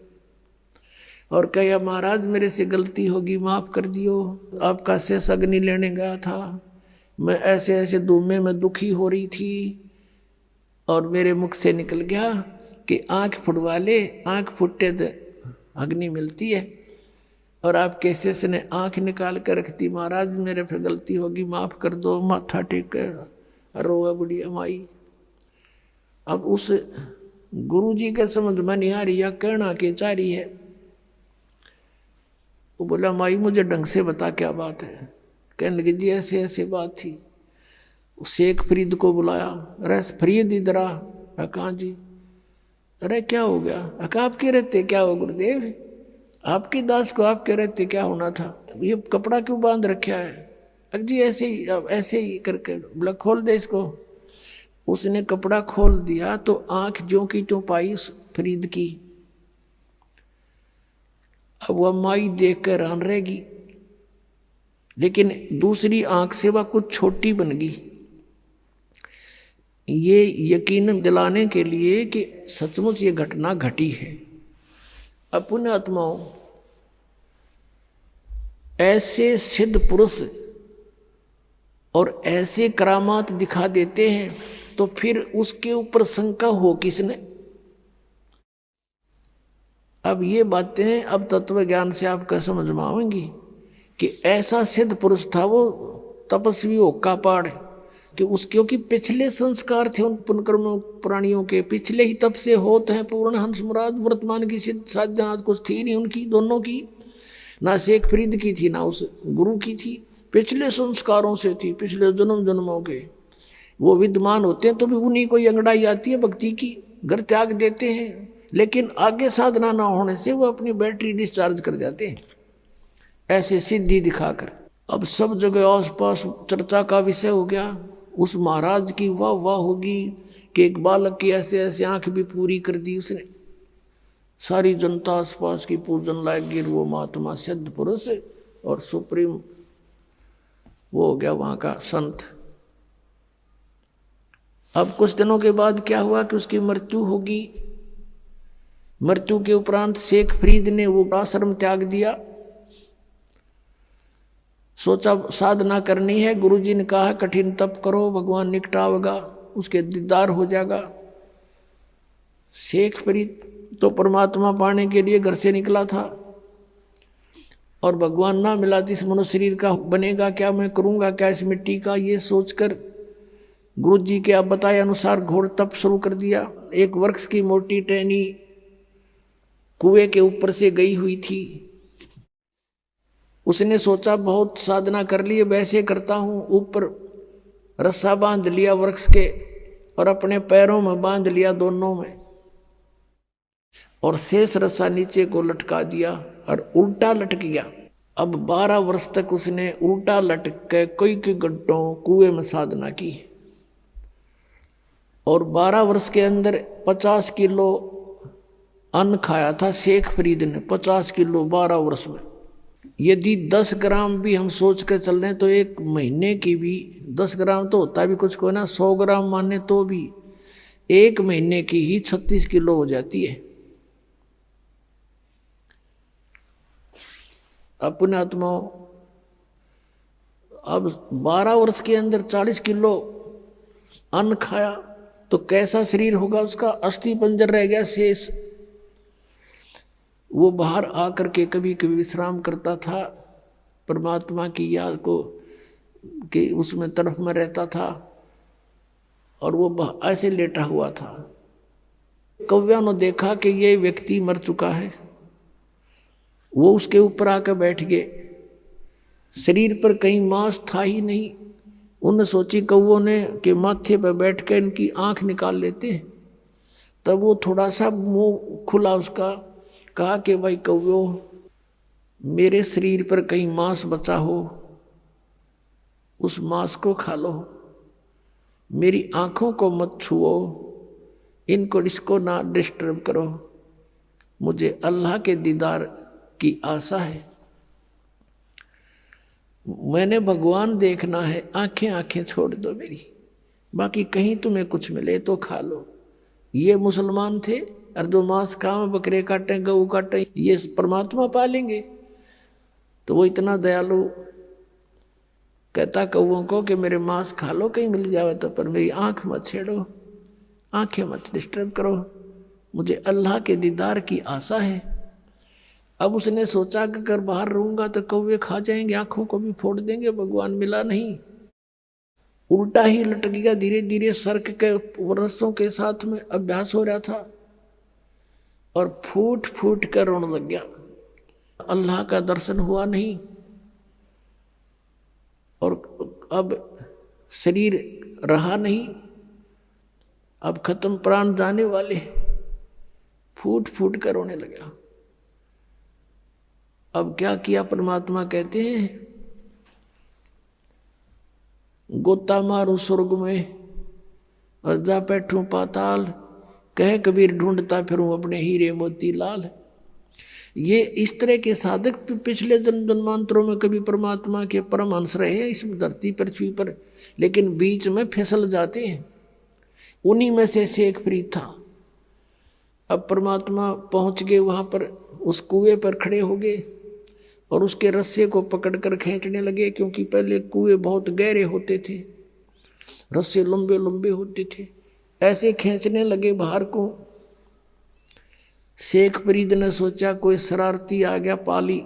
और कहा महाराज मेरे से गलती होगी, माफ कर दियो, आपका शेष अग्नि लेने गया था, मैं ऐसे ऐसे धूमे में दुखी हो रही थी और मेरे मुख से निकल गया कि आंख फुटवा ले, आंख फुटते तो अग्नि मिलती है, और आपके शेष ने आंख निकाल कर रख दी, महाराज मेरे पे गलती होगी, माफ कर दो। माथा टेक कर रोआ बुढ़िया माई। अब उस गुरुजी के समझ में नहीं आ रही या कहना के चाह रही है। वो बोला माई मुझे ढंग से बता क्या बात है। कहने लगे जी ऐसे ऐसे बात थी। शेख फरीद को बुलाया, अरे फरीद इधर आ। कहाँ जी? अरे क्या हो गया? आपके रहते क्या हो गुरुदेव, आपके दास को आपके रहते क्या होना था, ये कपड़ा क्यों बांध रखा है? जी ऐसे ही करके बोला खोल दे इसको। उसने कपड़ा खोल दिया तो आंख जो की तो पाई उस फरीद की। अब वह माई देख कर हैरान रहेगी, लेकिन दूसरी आंख से वह कुछ छोटी बन गई। ये यकीन दिलाने के लिए कि सचमुच ये घटना घटी है। अब पुण्य आत्माओं, ऐसे सिद्ध पुरुष और ऐसे करामात दिखा देते हैं तो फिर उसके ऊपर शंका हो किसने? अब ये बातें अब तत्व ज्ञान से आपका समझ में आएंगी कि ऐसा सिद्ध पुरुष था वो तपस्वी होका पाड़, कि उसके क्योंकि पिछले संस्कार थे उन पुनकर्म प्राणियों के, पिछले ही तप से होते हैं पूर्ण हंस मुराद। वर्तमान की सिद्ध साधना आज कुछ थी नहीं उनकी, दोनों की, ना शेख फरीद की थी ना उस गुरु की थी, पिछले संस्कारों से थी, पिछले जन्म जन्मों के वो विद्यमान होते हैं। तो भी उन्हीं को अंगड़ाई आती है भक्ति की, घर त्याग देते हैं, लेकिन आगे साधना ना होने से वो अपनी बैटरी डिस्चार्ज कर जाते हैं ऐसे सिद्धि दिखाकर। अब सब जगह आसपास चर्चा का विषय हो गया, उस महाराज की वाह वाह होगी कि एक बालक की ऐसे ऐसे आंख भी पूरी कर दी उसने। सारी जनता आसपास की पूजन लायक गिर, वो महात्मा सिद्ध पुरुष और सुप्रीम वो हो गया वहां का संत। अब कुछ दिनों के बाद क्या हुआ कि उसकी मृत्यु होगी। मृत्यु के उपरांत शेख फरीद ने वो आश्रम त्याग दिया, सोचा साधना करनी है। गुरुजी ने कहा कठिन तप करो, भगवान निकट आवेगा, उसके दीदार हो जाएगा। शेख फरीद तो परमात्मा पाने के लिए घर से निकला था और भगवान ना मिला तो इस मनुष्य शरीर का बनेगा क्या, मैं करूंगा क्या इस मिट्टी का, ये सोचकर गुरुजी के आप बताए अनुसार घोर तप शुरू कर दिया। एक वृक्ष की मोटी टहनी कुएं के ऊपर से गई हुई थी। उसने सोचा बहुत साधना कर ली, वैसे करता हूं, ऊपर रस्सा बांध लिया वृक्ष के और अपने पैरों में बांध लिया दोनों में, और शेष रस्सा नीचे को लटका दिया और उल्टा लटक गया। अब 12 वर्ष तक उसने उल्टा लटक के कई घंटों कुएं में साधना की, और 12 वर्ष के अंदर 50 किलो अन्न खाया था शेख फरीद ने, 50 किलो 12 वर्ष में। यदि 10 ग्राम भी हम सोच कर चल रहे हैं तो एक महीने की भी 10 ग्राम तो होता भी कुछ को ना, 100 ग्राम माने तो भी एक महीने की ही 36 किलो हो जाती है। अपने आत्माओं, अब 12 वर्ष के अंदर 40 किलो अन्न खाया तो कैसा शरीर होगा उसका, अस्थि पंजर रह गया शेष। वो बाहर आकर के कभी कभी विश्राम करता था, परमात्मा की याद को कि उसमें तरफ में रहता था, और वो ऐसे लेटा हुआ था। कौव्या ने देखा कि ये व्यक्ति मर चुका है, वो उसके ऊपर आकर बैठ गए। शरीर पर कहीं मांस था ही नहीं। उन्होंने सोची कौवों ने कि माथे पर बैठ कर इनकी आंख निकाल लेते हैं। तब वो थोड़ा सा मुंह खुला उसका, कहा कि भाई कौवो, मेरे शरीर पर कहीं मांस बचा हो, उस मांस को खा लो, मेरी आंखों को मत छुओ, इसको ना डिस्टर्ब करो, मुझे अल्लाह के दीदार की आशा है, मैंने भगवान देखना है, आंखें आंखें छोड़ दो मेरी, बाकी कहीं तुम्हें कुछ मिले तो खा लो। ये मुसलमान थे, और जो मांस खाओ, बकरे काटें, गऊ काटें, ये परमात्मा पालेंगे। तो वो इतना दयालु कहता कौओं को कि मेरे मांस खा लो कहीं मिल जावे तो, पर मेरी आंख मत छेड़ो, आंखें मत डिस्टर्ब करो, मुझे अल्लाह के दीदार की आशा है। अब उसने सोचा कि अगर बाहर रहूंगा तो कौवे खा जाएंगे, आंखों को भी फोड़ देंगे, भगवान मिला नहीं, उल्टा ही लटक गया। धीरे धीरे सर्क के रस्सों के साथ में अभ्यास हो रहा था और फूट फूट कर रोने लग गया। अल्लाह का दर्शन हुआ नहीं, और अब शरीर रहा नहीं, अब खत्म, प्राण जाने वाले, फूट फूट कर रोने लगा। अब क्या किया, परमात्मा कहते हैं गोता मारू स्वर्ग में और जा बैठूं पाताल, कह कबीर ढूंढता फिरूं अपने हीरे मोती लाल। ये इस तरह के साधक पिछले जन्मांतरों में कभी परमात्मा के परमहंस रहे हैं इस धरती पृथ्वी पर, लेकिन बीच में फिसल जाते हैं। उन्हीं में से शेख फरीद था। अब परमात्मा पहुंच गए वहां पर, उस कुएं पर खड़े हो गए और उसके रस्से को पकड़कर खींचने लगे, क्योंकि पहले कुएं बहुत गहरे होते थे, रस्से लंबे लंबे होते थे, ऐसे खींचने लगे बाहर को। शेख फरीद ने सोचा कोई शरारती आ गया पाली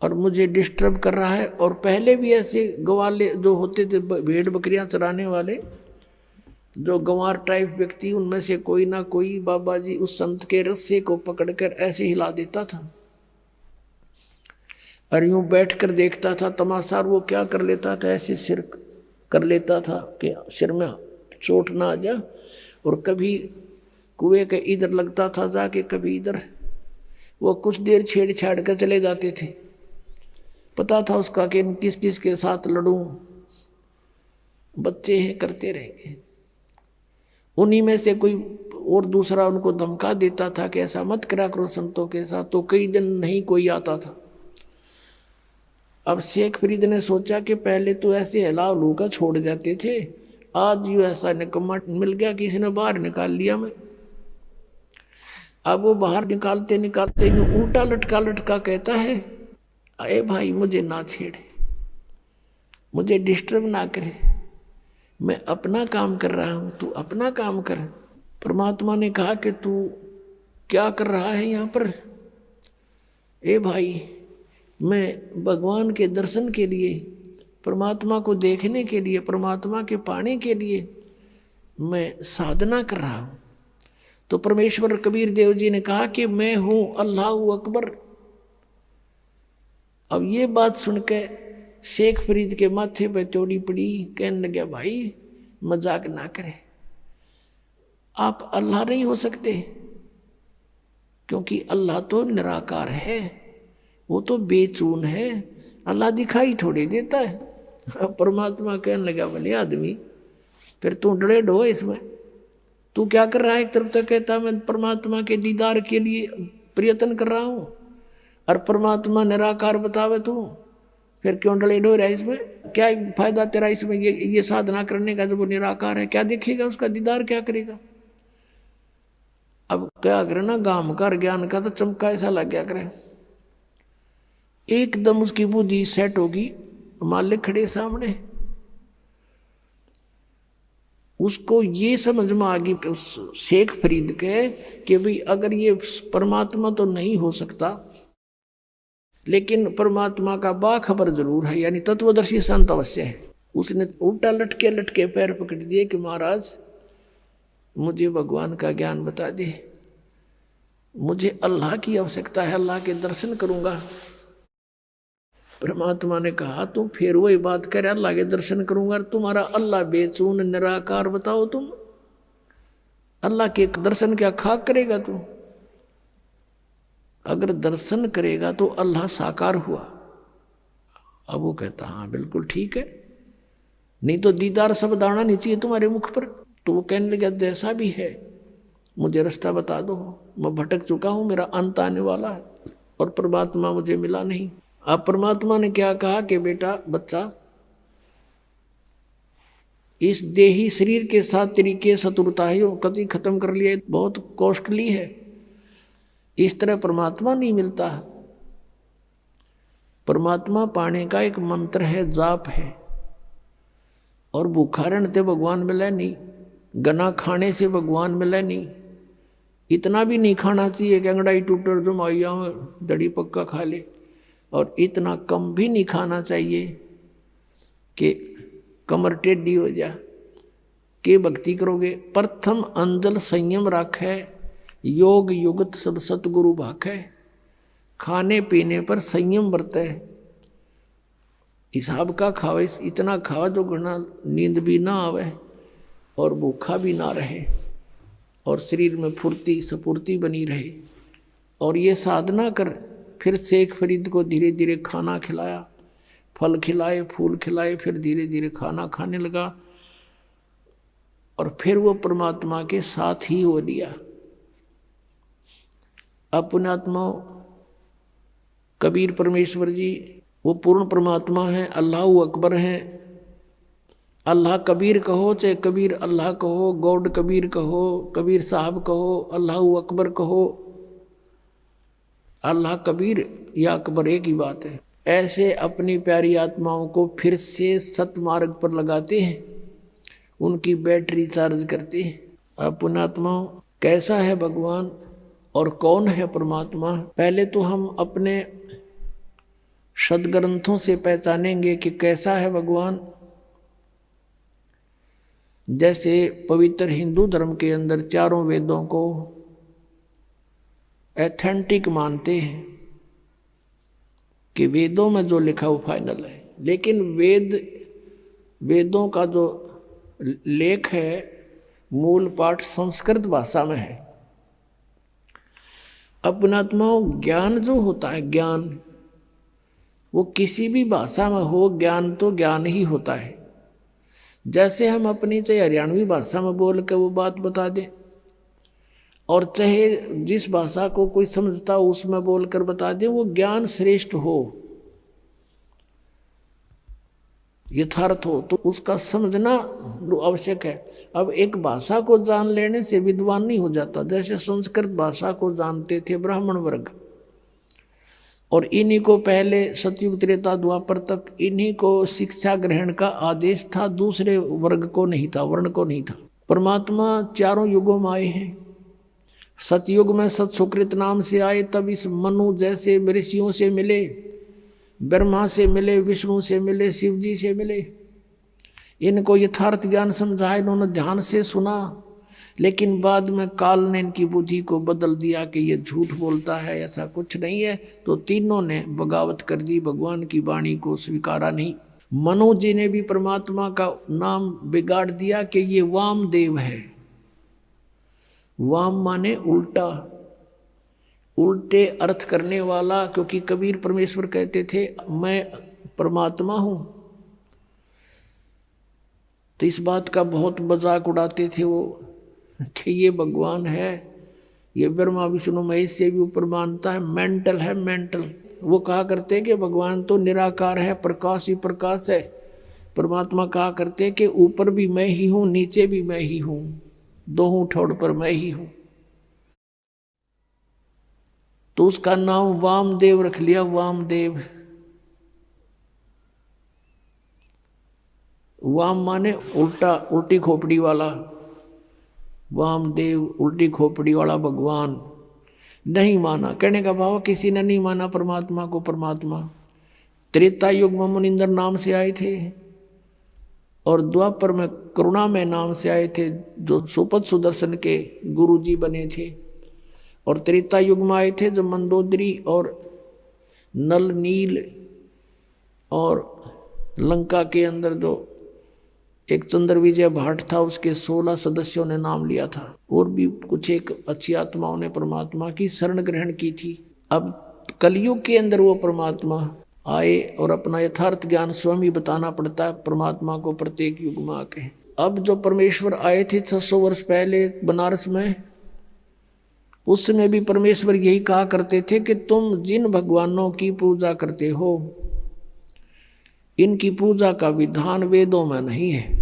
और मुझे डिस्टर्ब कर रहा है, और पहले भी ऐसे गवाले जो होते थे, भेड़ बकरियां चराने वाले, जो गंवार टाइप व्यक्ति, उनमें से कोई ना कोई बाबा जी उस संत के रस्से को पकड़कर ऐसे हिला देता था और यूं बैठकर देखता था तमाशा। वो क्या कर लेता था, ऐसे सिर कर लेता था कि सिर में चोट ना आ जा, और कभी कुएं के इधर लगता था जाके, कभी इधर। वो कुछ देर छेड़छाड़ कर चले जाते थे, पता था उसका कि किस किस के साथ लड़ूं, बच्चे हैं, करते रहेंगे। उन्हीं में से कोई और दूसरा उनको धमका देता था कि ऐसा मत करा करो संतों के साथ, तो कई दिन नहीं कोई आता था। अब शेख फरीद ने सोचा कि पहले तो ऐसे हिलाव लूका छोड़ जाते थे, आज यूँ ऐसा निकम्मा मिल गया, किसी ने बाहर निकाल लिया मैं। अब वो बाहर निकालते निकालते उल्टा लटका लटका कहता है, अरे भाई मुझे ना छेड़े, मुझे डिस्टर्ब ना करे, मैं अपना काम कर रहा हूं, तू अपना काम कर। परमात्मा ने कहा कि तू क्या कर रहा है यहाँ पर? ए भाई, मैं भगवान के दर्शन के लिए, परमात्मा को देखने के लिए, परमात्मा के पाने के लिए मैं साधना कर रहा हूं। तो परमेश्वर कबीर देव जी ने कहा कि मैं हूं अल्लाह अकबर। अब ये बात सुनकर शेख फरीद के माथे पर चोड़ी पड़ी, कहने लगा भाई मजाक ना करें, आप अल्लाह नहीं हो सकते, क्योंकि अल्लाह तो निराकार है, वो तो बेचून है, अल्लाह दिखाई थोड़ी देता है। अब परमात्मा कहने लगा भले आदमी, फिर तू डरे डो इसमें, तू क्या कर रहा है? एक तरफ तो कहता मैं परमात्मा के दीदार के लिए प्रयत्न कर रहा हूं, और परमात्मा निराकार बतावे तू, फिर क्यों डले डो रहा है इसमें? क्या फायदा तेरा इसमें ये साधना करने का जब वो निराकार है? क्या देखेगा उसका दीदार, क्या करेगा? अब क्या करे ना, गाम कर ज्ञान का तो चमका ऐसा लग गया करे, एकदम उसकी बुद्धि सेट होगी मालिक खड़े सामने। उसको ये समझ में आ गई उस शेख फरीद के कि भाई अगर ये परमात्मा तो नहीं हो सकता, लेकिन परमात्मा का बाखबर जरूर है, यानी तत्वदर्शी संत अवश्य है। उसने उल्टा लटके लटके पैर पकड़ दिए कि महाराज मुझे भगवान का ज्ञान बता दे, मुझे अल्लाह की आवश्यकता है, अल्लाह के दर्शन करूंगा। परमात्मा ने कहा तुम फिर वही बात करे, अल्लाह के दर्शन करूंगा, तुम्हारा अल्लाह बेचून निराकार बताओ, तुम अल्लाह के दर्शन क्या खाक करेगा तू? अगर दर्शन करेगा तो अल्लाह साकार हुआ। अब वो कहता हाँ बिल्कुल ठीक है, नहीं तो दीदार शब्द आना नहीं चाहिए तुम्हारे मुख पर। तो वो कहने लगा जैसा भी है मुझे रास्ता बता दो, मैं भटक चुका हूं, मेरा अंत आने वाला है और परमात्मा मुझे मिला नहीं। अब परमात्मा ने क्या कहा कि बेटा बच्चा, इस देही शरीर के साथ तेरी के शत्रुता है, कभी खत्म कर लिया, बहुत कॉस्टली है, इस तरह परमात्मा नहीं मिलता। परमात्मा पाने का एक मंत्र है, जाप है, और भूखा रहने से भगवान मिले नहीं, गना खाने से भगवान मिले नहीं, इतना भी नहीं खाना चाहिए कि अंगड़ाई टूटर जो माइया दड़ी पक्का खा ले, और इतना कम भी नहीं खाना चाहिए कि कमर टेढ़ी हो जा के भक्ति करोगे। प्रथम अंजल संयम राखे, योग युगत सब सतगुरु भाखे, खाने पीने पर संयम बरते, हिसाब का खावे, इतना खावा जो घना नींद भी ना आवे और भूखा भी ना रहे और शरीर में फुर्ती स्फूर्ति बनी रहे। और ये साधना कर। फिर शेख फरीद को धीरे धीरे खाना खिलाया, फल खिलाए, फूल खिलाए, फिर धीरे धीरे खाना खाने लगा और फिर वो परमात्मा के साथ ही हो लिया। अपने आत्मा कबीर परमेश्वर जी वो पूर्ण परमात्मा है, अल्लाह अकबर हैं। अल्लाह कबीर कहो चाहे कबीर अल्लाह कहो, गॉड कबीर कहो, कबीर साहब कहो, अल्लाह अकबर कहो, अल्लाह कबीर या अकबर एक ही बात है। ऐसे अपनी प्यारी आत्माओं को फिर से सतमार्ग पर लगाते हैं, उनकी बैटरी चार्ज करते हैं। अपनी आत्माओं कैसा है भगवान और कौन है परमात्मा, पहले तो हम अपने सदग्रंथों से पहचानेंगे कि कैसा है भगवान। जैसे पवित्र हिंदू धर्म के अंदर चारों वेदों को एथेंटिक मानते हैं कि वेदों में जो लिखा वो फाइनल है, लेकिन वेदों का जो लेख है मूल पाठ संस्कृत भाषा में है। अपनात्माओं ज्ञान जो होता है, ज्ञान वो किसी भी भाषा में हो, ज्ञान तो ज्ञान ही होता है। जैसे हम अपनी चाहे हरियाणवी भाषा में बोल के वो बात बता दे, और चाहे जिस भाषा को कोई समझता हो उसमें बोलकर बता दे, वो ज्ञान श्रेष्ठ हो, यथार्थ हो, तो उसका समझना आवश्यक है। अब एक भाषा को जान लेने से विद्वान नहीं हो जाता। जैसे संस्कृत भाषा को जानते थे ब्राह्मण वर्ग, और इन्हीं को पहले सतयुग त्रेता द्वापर तक इन्हीं को शिक्षा ग्रहण का आदेश था, दूसरे वर्ग को नहीं था, वर्ण को नहीं था। परमात्मा चारों युगों में आए हैं। सतयुग में सत सुकृत नाम से आए, तब इस मनु जैसे ऋषियों से मिले, ब्रह्मा से मिले, विष्णु से मिले, शिव जी से मिले। इनको यथार्थ ज्ञान समझाया, इन्होंने ध्यान से सुना, लेकिन बाद में काल ने इनकी बुद्धि को बदल दिया कि ये झूठ बोलता है, ऐसा कुछ नहीं है। तो तीनों ने बगावत कर दी, भगवान की वाणी को स्वीकारा नहीं। मनु जी ने भी परमात्मा का नाम बिगाड़ दिया कि ये वामदेव है। वाम माने उल्टा, उल्टे अर्थ करने वाला, क्योंकि कबीर परमेश्वर कहते थे मैं परमात्मा हूं। तो इस बात का बहुत मजाक उड़ाते थे वो कि ये भगवान है, ये ब्रह्मा विष्णु महेश से भी ऊपर मानता है, मेंटल है, मेंटल। वो कहा करते कि भगवान तो निराकार है, प्रकाश ही प्रकाश है। परमात्मा कहा करते कि ऊपर भी मैं ही हूं, नीचे भी मैं ही हूं, दोनों ठोड़ पर मैं ही हूं। तो उसका नाम वामदेव रख लिया, वामदेव। वाम माने उल्टा, उल्टी खोपड़ी वाला, वामदेव उल्टी खोपड़ी वाला भगवान। नहीं माना, कहने का भाव किसी ने नहीं माना परमात्मा को परमात्मा। त्रेता युग में मुनिंदर नाम से आए थे और द्वापर में करुणा में नाम से आए थे, जो सुपद सुदर्शन के गुरु जी बने थे। और त्रेता युग में आए थे जब मंदोदरी और नल नील और लंका के अंदर जो एक चंद्र विजय भाट था, उसके 16 सदस्यों ने नाम लिया था, और भी कुछ एक अच्छी आत्माओं ने परमात्मा की शरण ग्रहण की थी। अब कलयुग के अंदर वो परमात्मा आए और अपना यथार्थ ज्ञान स्वयं ही बताना पड़ता है परमात्मा को प्रत्येक युग में आके। अब जो परमेश्वर आए थे 600 वर्ष पहले बनारस में, उस समय भी परमेश्वर यही कहा करते थे कि तुम जिन भगवानों की पूजा करते हो, इनकी पूजा का विधान वेदों में नहीं है।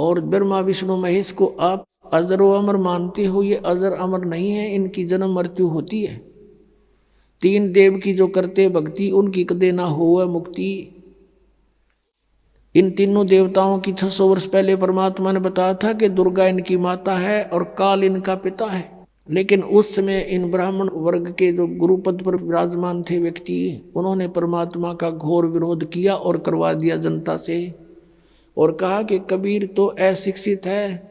और ब्रह्मा विष्णु महेश को आप अजरो अमर मानते हो, ये अजर अमर नहीं है, इनकी जन्म मृत्यु होती है। 3 देव की जो करते भक्ति, उनकी कदे ना हो मुक्ति। इन तीनों देवताओं की 600 वर्ष पहले परमात्मा ने बताया था कि दुर्गा इनकी माता है और काल इनका पिता है। लेकिन उस समय इन ब्राह्मण वर्ग के जो गुरुपद पर विराजमान थे व्यक्ति, उन्होंने परमात्मा का घोर विरोध किया और करवा दिया जनता से, और कहा कि कबीर तो अशिक्षित है,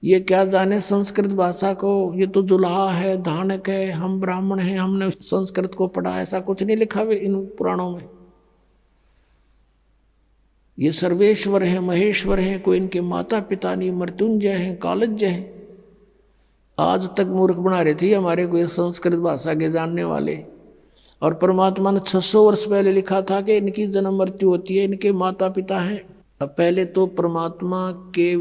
ये क्या जाने संस्कृत भाषा को, ये तो जुल्हा है, धानक है, हम ब्राह्मण हैं, हमने संस्कृत को पढ़ा, ऐसा कुछ नहीं लिखा हुआ इन पुराणों में। ये सर्वेश्वर हैं, महेश्वर हैं, कोई इनके माता पिता नहीं, मृत्युंजय हैं, कालज्य हैं। आज तक मूर्ख बना रहे थे हमारे को संस्कृत भाषा के जानने वाले। और परमात्मा ने 600 वर्ष पहले लिखा था कि इनकी जन्म मृत्यु होती है, इनके माता पिता हैं। अब पहले तो परमात्मा के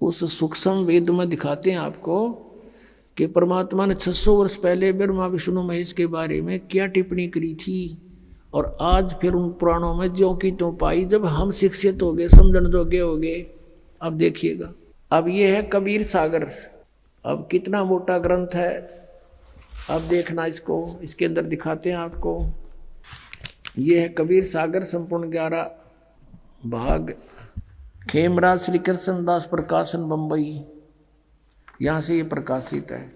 उस सूक्ष्म वेद में दिखाते हैं आपको कि परमात्मा ने 600 वर्ष पहले ब्रह्मा विष्णु महेश के बारे में क्या टिप्पणी करी थी, और आज फिर उन पुराणों में ज्यों की त्यों पाई। जब हम शिक्षित हो गए, समझण जोगे हो गए, अब देखिएगा। अब ये है कबीर सागर। अब कितना मोटा ग्रंथ है, अब देखना इसको, इसके अंदर दिखाते हैं आपको। ये है कबीर सागर, संपूर्ण 11 भाग, खेमराज श्री कृष्ण दास प्रकाशन बम्बई, यहाँ से ये प्रकाशित है।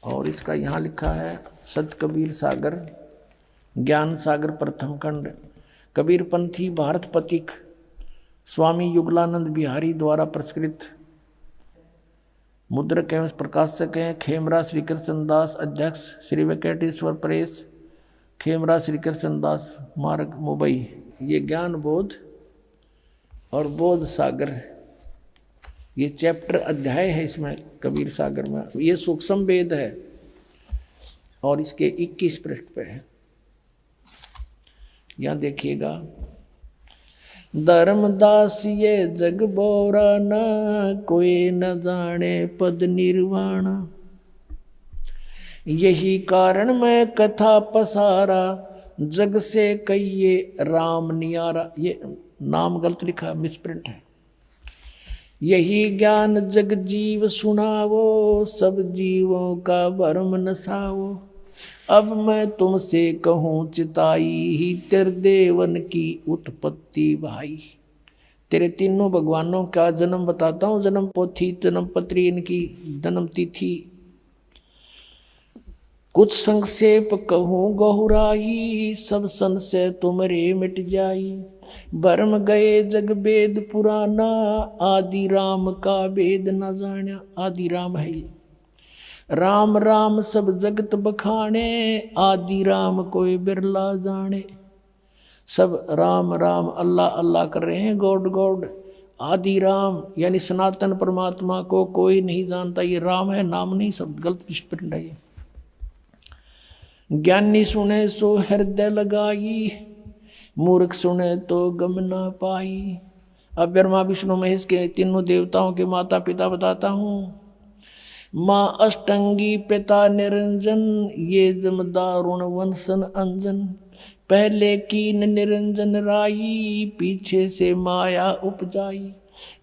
और इसका यहाँ लिखा है सत कबीर सागर, ज्ञान सागर प्रथम खंड, कबीर पंथी भारत पथिक, स्वामी युगलानंद बिहारी द्वारा प्रस्कृत। मुद्रक एवं प्रकाशक हैं खेमराज श्री कृष्ण दास, अध्यक्ष श्री वेंकटेश्वर प्रेस, खेमराज श्री कृष्ण दास मार्ग मुंबई। ये ज्ञान बोध और बोध सागर, ये चैप्टर अध्याय है इसमें कबीर सागर में। ये सूक्ष्म वेद है और इसके 21 पृष्ठ पे है। यहाँ देखिएगा, धर्मदास ये जग बोरा ना, कोई न जाने पद निर्वाणा। यही कारण मैं कथा पसारा, जग से कहिए राम नियारा। ये नाम गलत लिखा, मिसप्रिंट है। यही ज्ञान जग जीव सुनावो, सब जीवों का भरम नसावो। अब मैं तुमसे कहूँ चिताई, ही तेरे देवन की उत्पत्ति भाई। तेरे तीनों भगवानों का जन्म बताता हूँ, जन्म पोथी, जन्म पत्री, इनकी जन्म तिथि। कुछ संक्षेप कहूँ गहुराई, सब संशय तुमरे मिट जाई। भरम गए जग वेद पुराना, आदि राम का वेद न जाना। आदि राम है ये, राम राम सब जगत बखाने, आदि राम कोई बिरला जाने। सब राम राम अल्लाह अल्लाह कर रहे हैं, गॉड गॉड। आदि राम यानी सनातन परमात्मा को कोई नहीं जानता। ये राम है, नाम नहीं, सब गलत स्प्रिंट है ये। ज्ञानी सुने सो हृदय लगाई, मूर्ख सुने तो गम ना पाई। अब ब्रह्मा विष्णु महेश के तीनों देवताओं के माता पिता बताता हूँ। माँ अष्टंगी पिता निरंजन, ये जमदारुण वंशन अंजन। पहले कीन निरंजन राई, पीछे से माया उपजाई।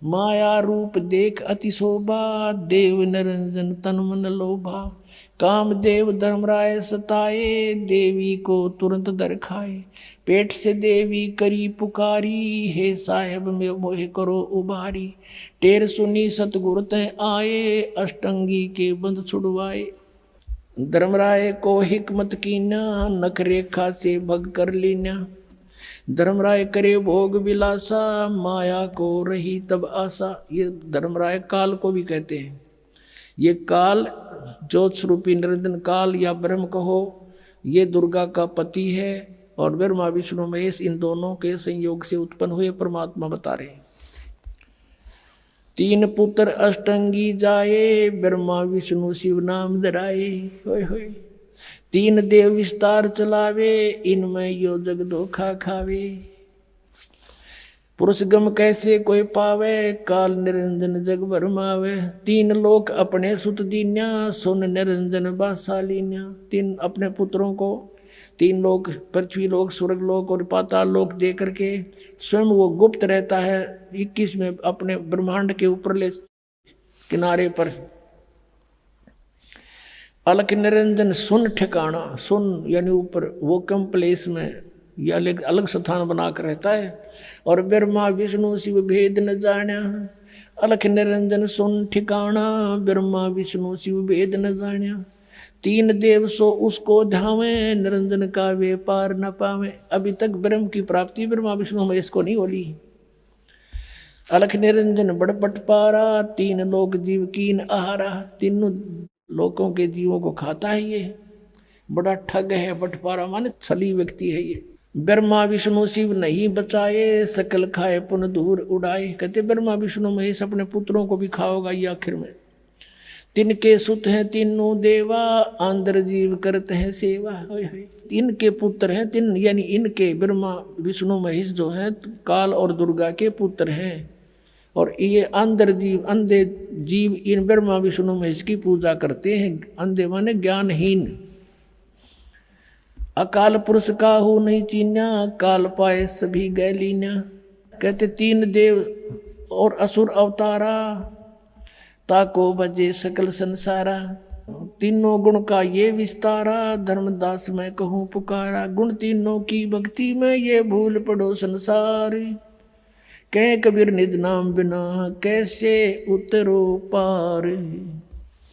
माया रूप देख अति शोभा, देव निरंजन तन मन लोभा। काम देव धर्मराय सताए, देवी को तुरंत दर खाए। पेट से देवी करी पुकारी, हे साहेब में मोह करो उबारी। टेर सुनी सतगुरु तय आए, अष्टंगी के बंध छुड़वाए। धर्मराय को हिकमत कीना, नख रेखा से भग कर लीना। धर्मराय करे भोग विलासा, माया को रही तब आशा। ये धर्मराय काल को भी कहते हैं। ये काल ज्योत स्वरूपी निरंजन काल या ब्रह्म कहो, ये दुर्गा का पति है और ब्रह्मा विष्णु महेश इन दोनों के संयोग से उत्पन्न हुए परमात्मा बता रहे हैं। तीन पुत्र अष्टंगी जाए, ब्रह्मा विष्णु शिव नाम धराए। होय होय। तीन देव विस्तार चलावे, इनमें यो जग धोखा खावे। पुरुष गम कैसे कोई पावे, काल निरंजन जग भरमावे। तीन लोक अपने सुत दीन्या, सुन निरंजन बासालीन्या। तीन अपने पुत्रों को तीन लोक, पृथ्वी लोक, स्वर्ग लोक और पाताल लोक दे करके स्वयं वो गुप्त रहता है 21 में अपने ब्रह्मांड के ऊपरले किनारे पर। अलख निरंजन सुन ठिकाना, सुन यानी ऊपर वो कम प्लेस में या अलग स्थान बनाकर रहता है। और ब्रह्मा विष्णु शिव भेद न जाना, अलख निरंजन सुन ठिकाना, ब्रह्मा विष्णु शिव भेद न जाना। तीन देव सो उसको ध्यावे, निरंजन का वे पार न पावे। अभी तक ब्रह्म की प्राप्ति ब्रह्मा विष्णु महेश को नहीं होली। अलख निरंजन बड़पट पारा, तीन लोक जीव कीन आहारा। तीनों लोकों के जीवों को खाता है ये, बड़ा ठग है। बटपारा माने छली व्यक्ति है ये। ब्रह्मा विष्णु शिव नहीं बचाए, सकल खाए पुन दूर उड़ाए। कहते ब्रह्मा विष्णु महेश अपने पुत्रों को भी खाओगा ये आखिर में। तिनके सुत हैं तीनों देवा, आंध्र जीव करते हैं सेवा। इनके पुत्र हैं तीन, यानी इनके ब्रह्मा विष्णु महेश जो हैं काल और दुर्गा के पुत्र हैं। और ये अंधे जीव इन ब्रह्मा विष्णु महेश की पूजा करते हैं। अंधे माने ज्ञानहीन। अकाल पुरुष काहू नहीं चीन्या, काल पाए सभी गैलीन्या। कहते तीन देव और असुर अवतारा, ताको बजे सकल संसारा। तीनों गुण का ये विस्तारा, धर्मदास मैं कहूँ पुकारा। गुण तीनों की भक्ति में ये भूल पड़ो संसार। कह कबीर निज नाम बिना कैसे उतरो पार।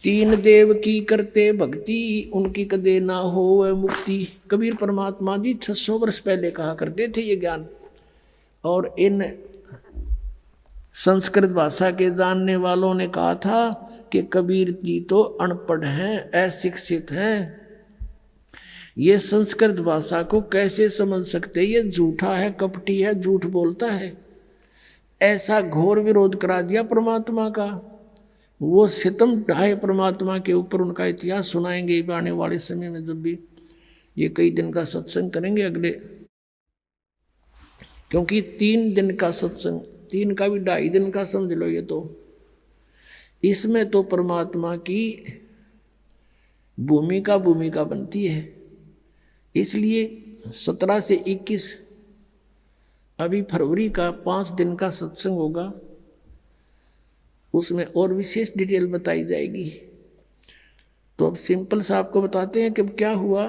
तीन देव की करते भक्ति, उनकी कदे ना हो मुक्ति। कबीर परमात्मा जी 600 वर्ष पहले कहा करते थे ये ज्ञान। और इन संस्कृत भाषा के जानने वालों ने कहा था कि कबीर जी तो अनपढ़ हैं, अशिक्षित हैं, ये संस्कृत भाषा को कैसे समझ सकते, ये झूठा है, कपटी है, झूठ बोलता है। ऐसा घोर विरोध करा दिया परमात्मा का। वो सितम ढाए परमात्मा के ऊपर। उनका इतिहास सुनाएंगे आने वाले समय में, जब भी ये कई दिन का सत्संग करेंगे अगले, क्योंकि 3 दिन का सत्संग, 3 का भी 2.5 दिन का समझ लो ये तो। इसमें तो परमात्मा की भूमिका बनती है। इसलिए 17 से 21 अभी फरवरी का 5 दिन का सत्संग होगा, उसमें और विशेष डिटेल बताई जाएगी। तो अब सिंपल सा आपको बताते हैं कि क्या हुआ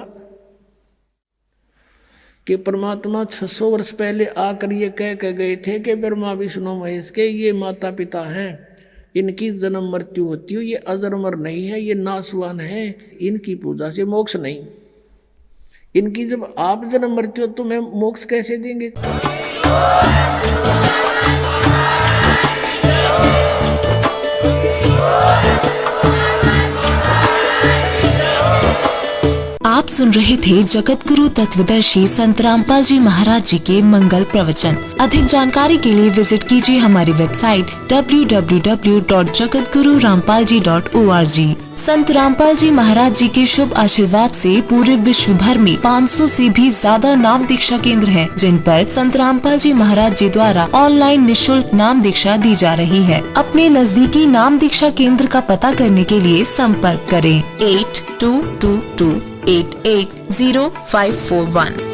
कि परमात्मा 600 वर्ष पहले आकर ये कह गए थे कि ब्रह्मा विष्णु महेश के ये माता पिता हैं, इनकी जन्म मृत्यु होती है, ये अजरमर नहीं है, ये नाशवान है, इनकी पूजा से मोक्ष नहीं। इनकी जब आप जन्म मृत्यु तो मैं मोक्ष कैसे देंगे। आप सुन रहे थे जगत गुरु तत्वदर्शी संत रामपाल जी महाराज जी के मंगल प्रवचन। अधिक जानकारी के लिए विजिट कीजिए हमारी वेबसाइट www.jagatgururampalji.org। संत रामपाल जी महाराज जी के शुभ आशीर्वाद से पूरे विश्व भर में 500 से भी ज्यादा नाम दीक्षा केंद्र हैं, जिन पर संत रामपाल जी महाराज जी द्वारा ऑनलाइन निःशुल्क नाम दीक्षा दी जा रही है। अपने नजदीकी नाम दीक्षा केंद्र का पता करने के लिए संपर्क करें 8222880541।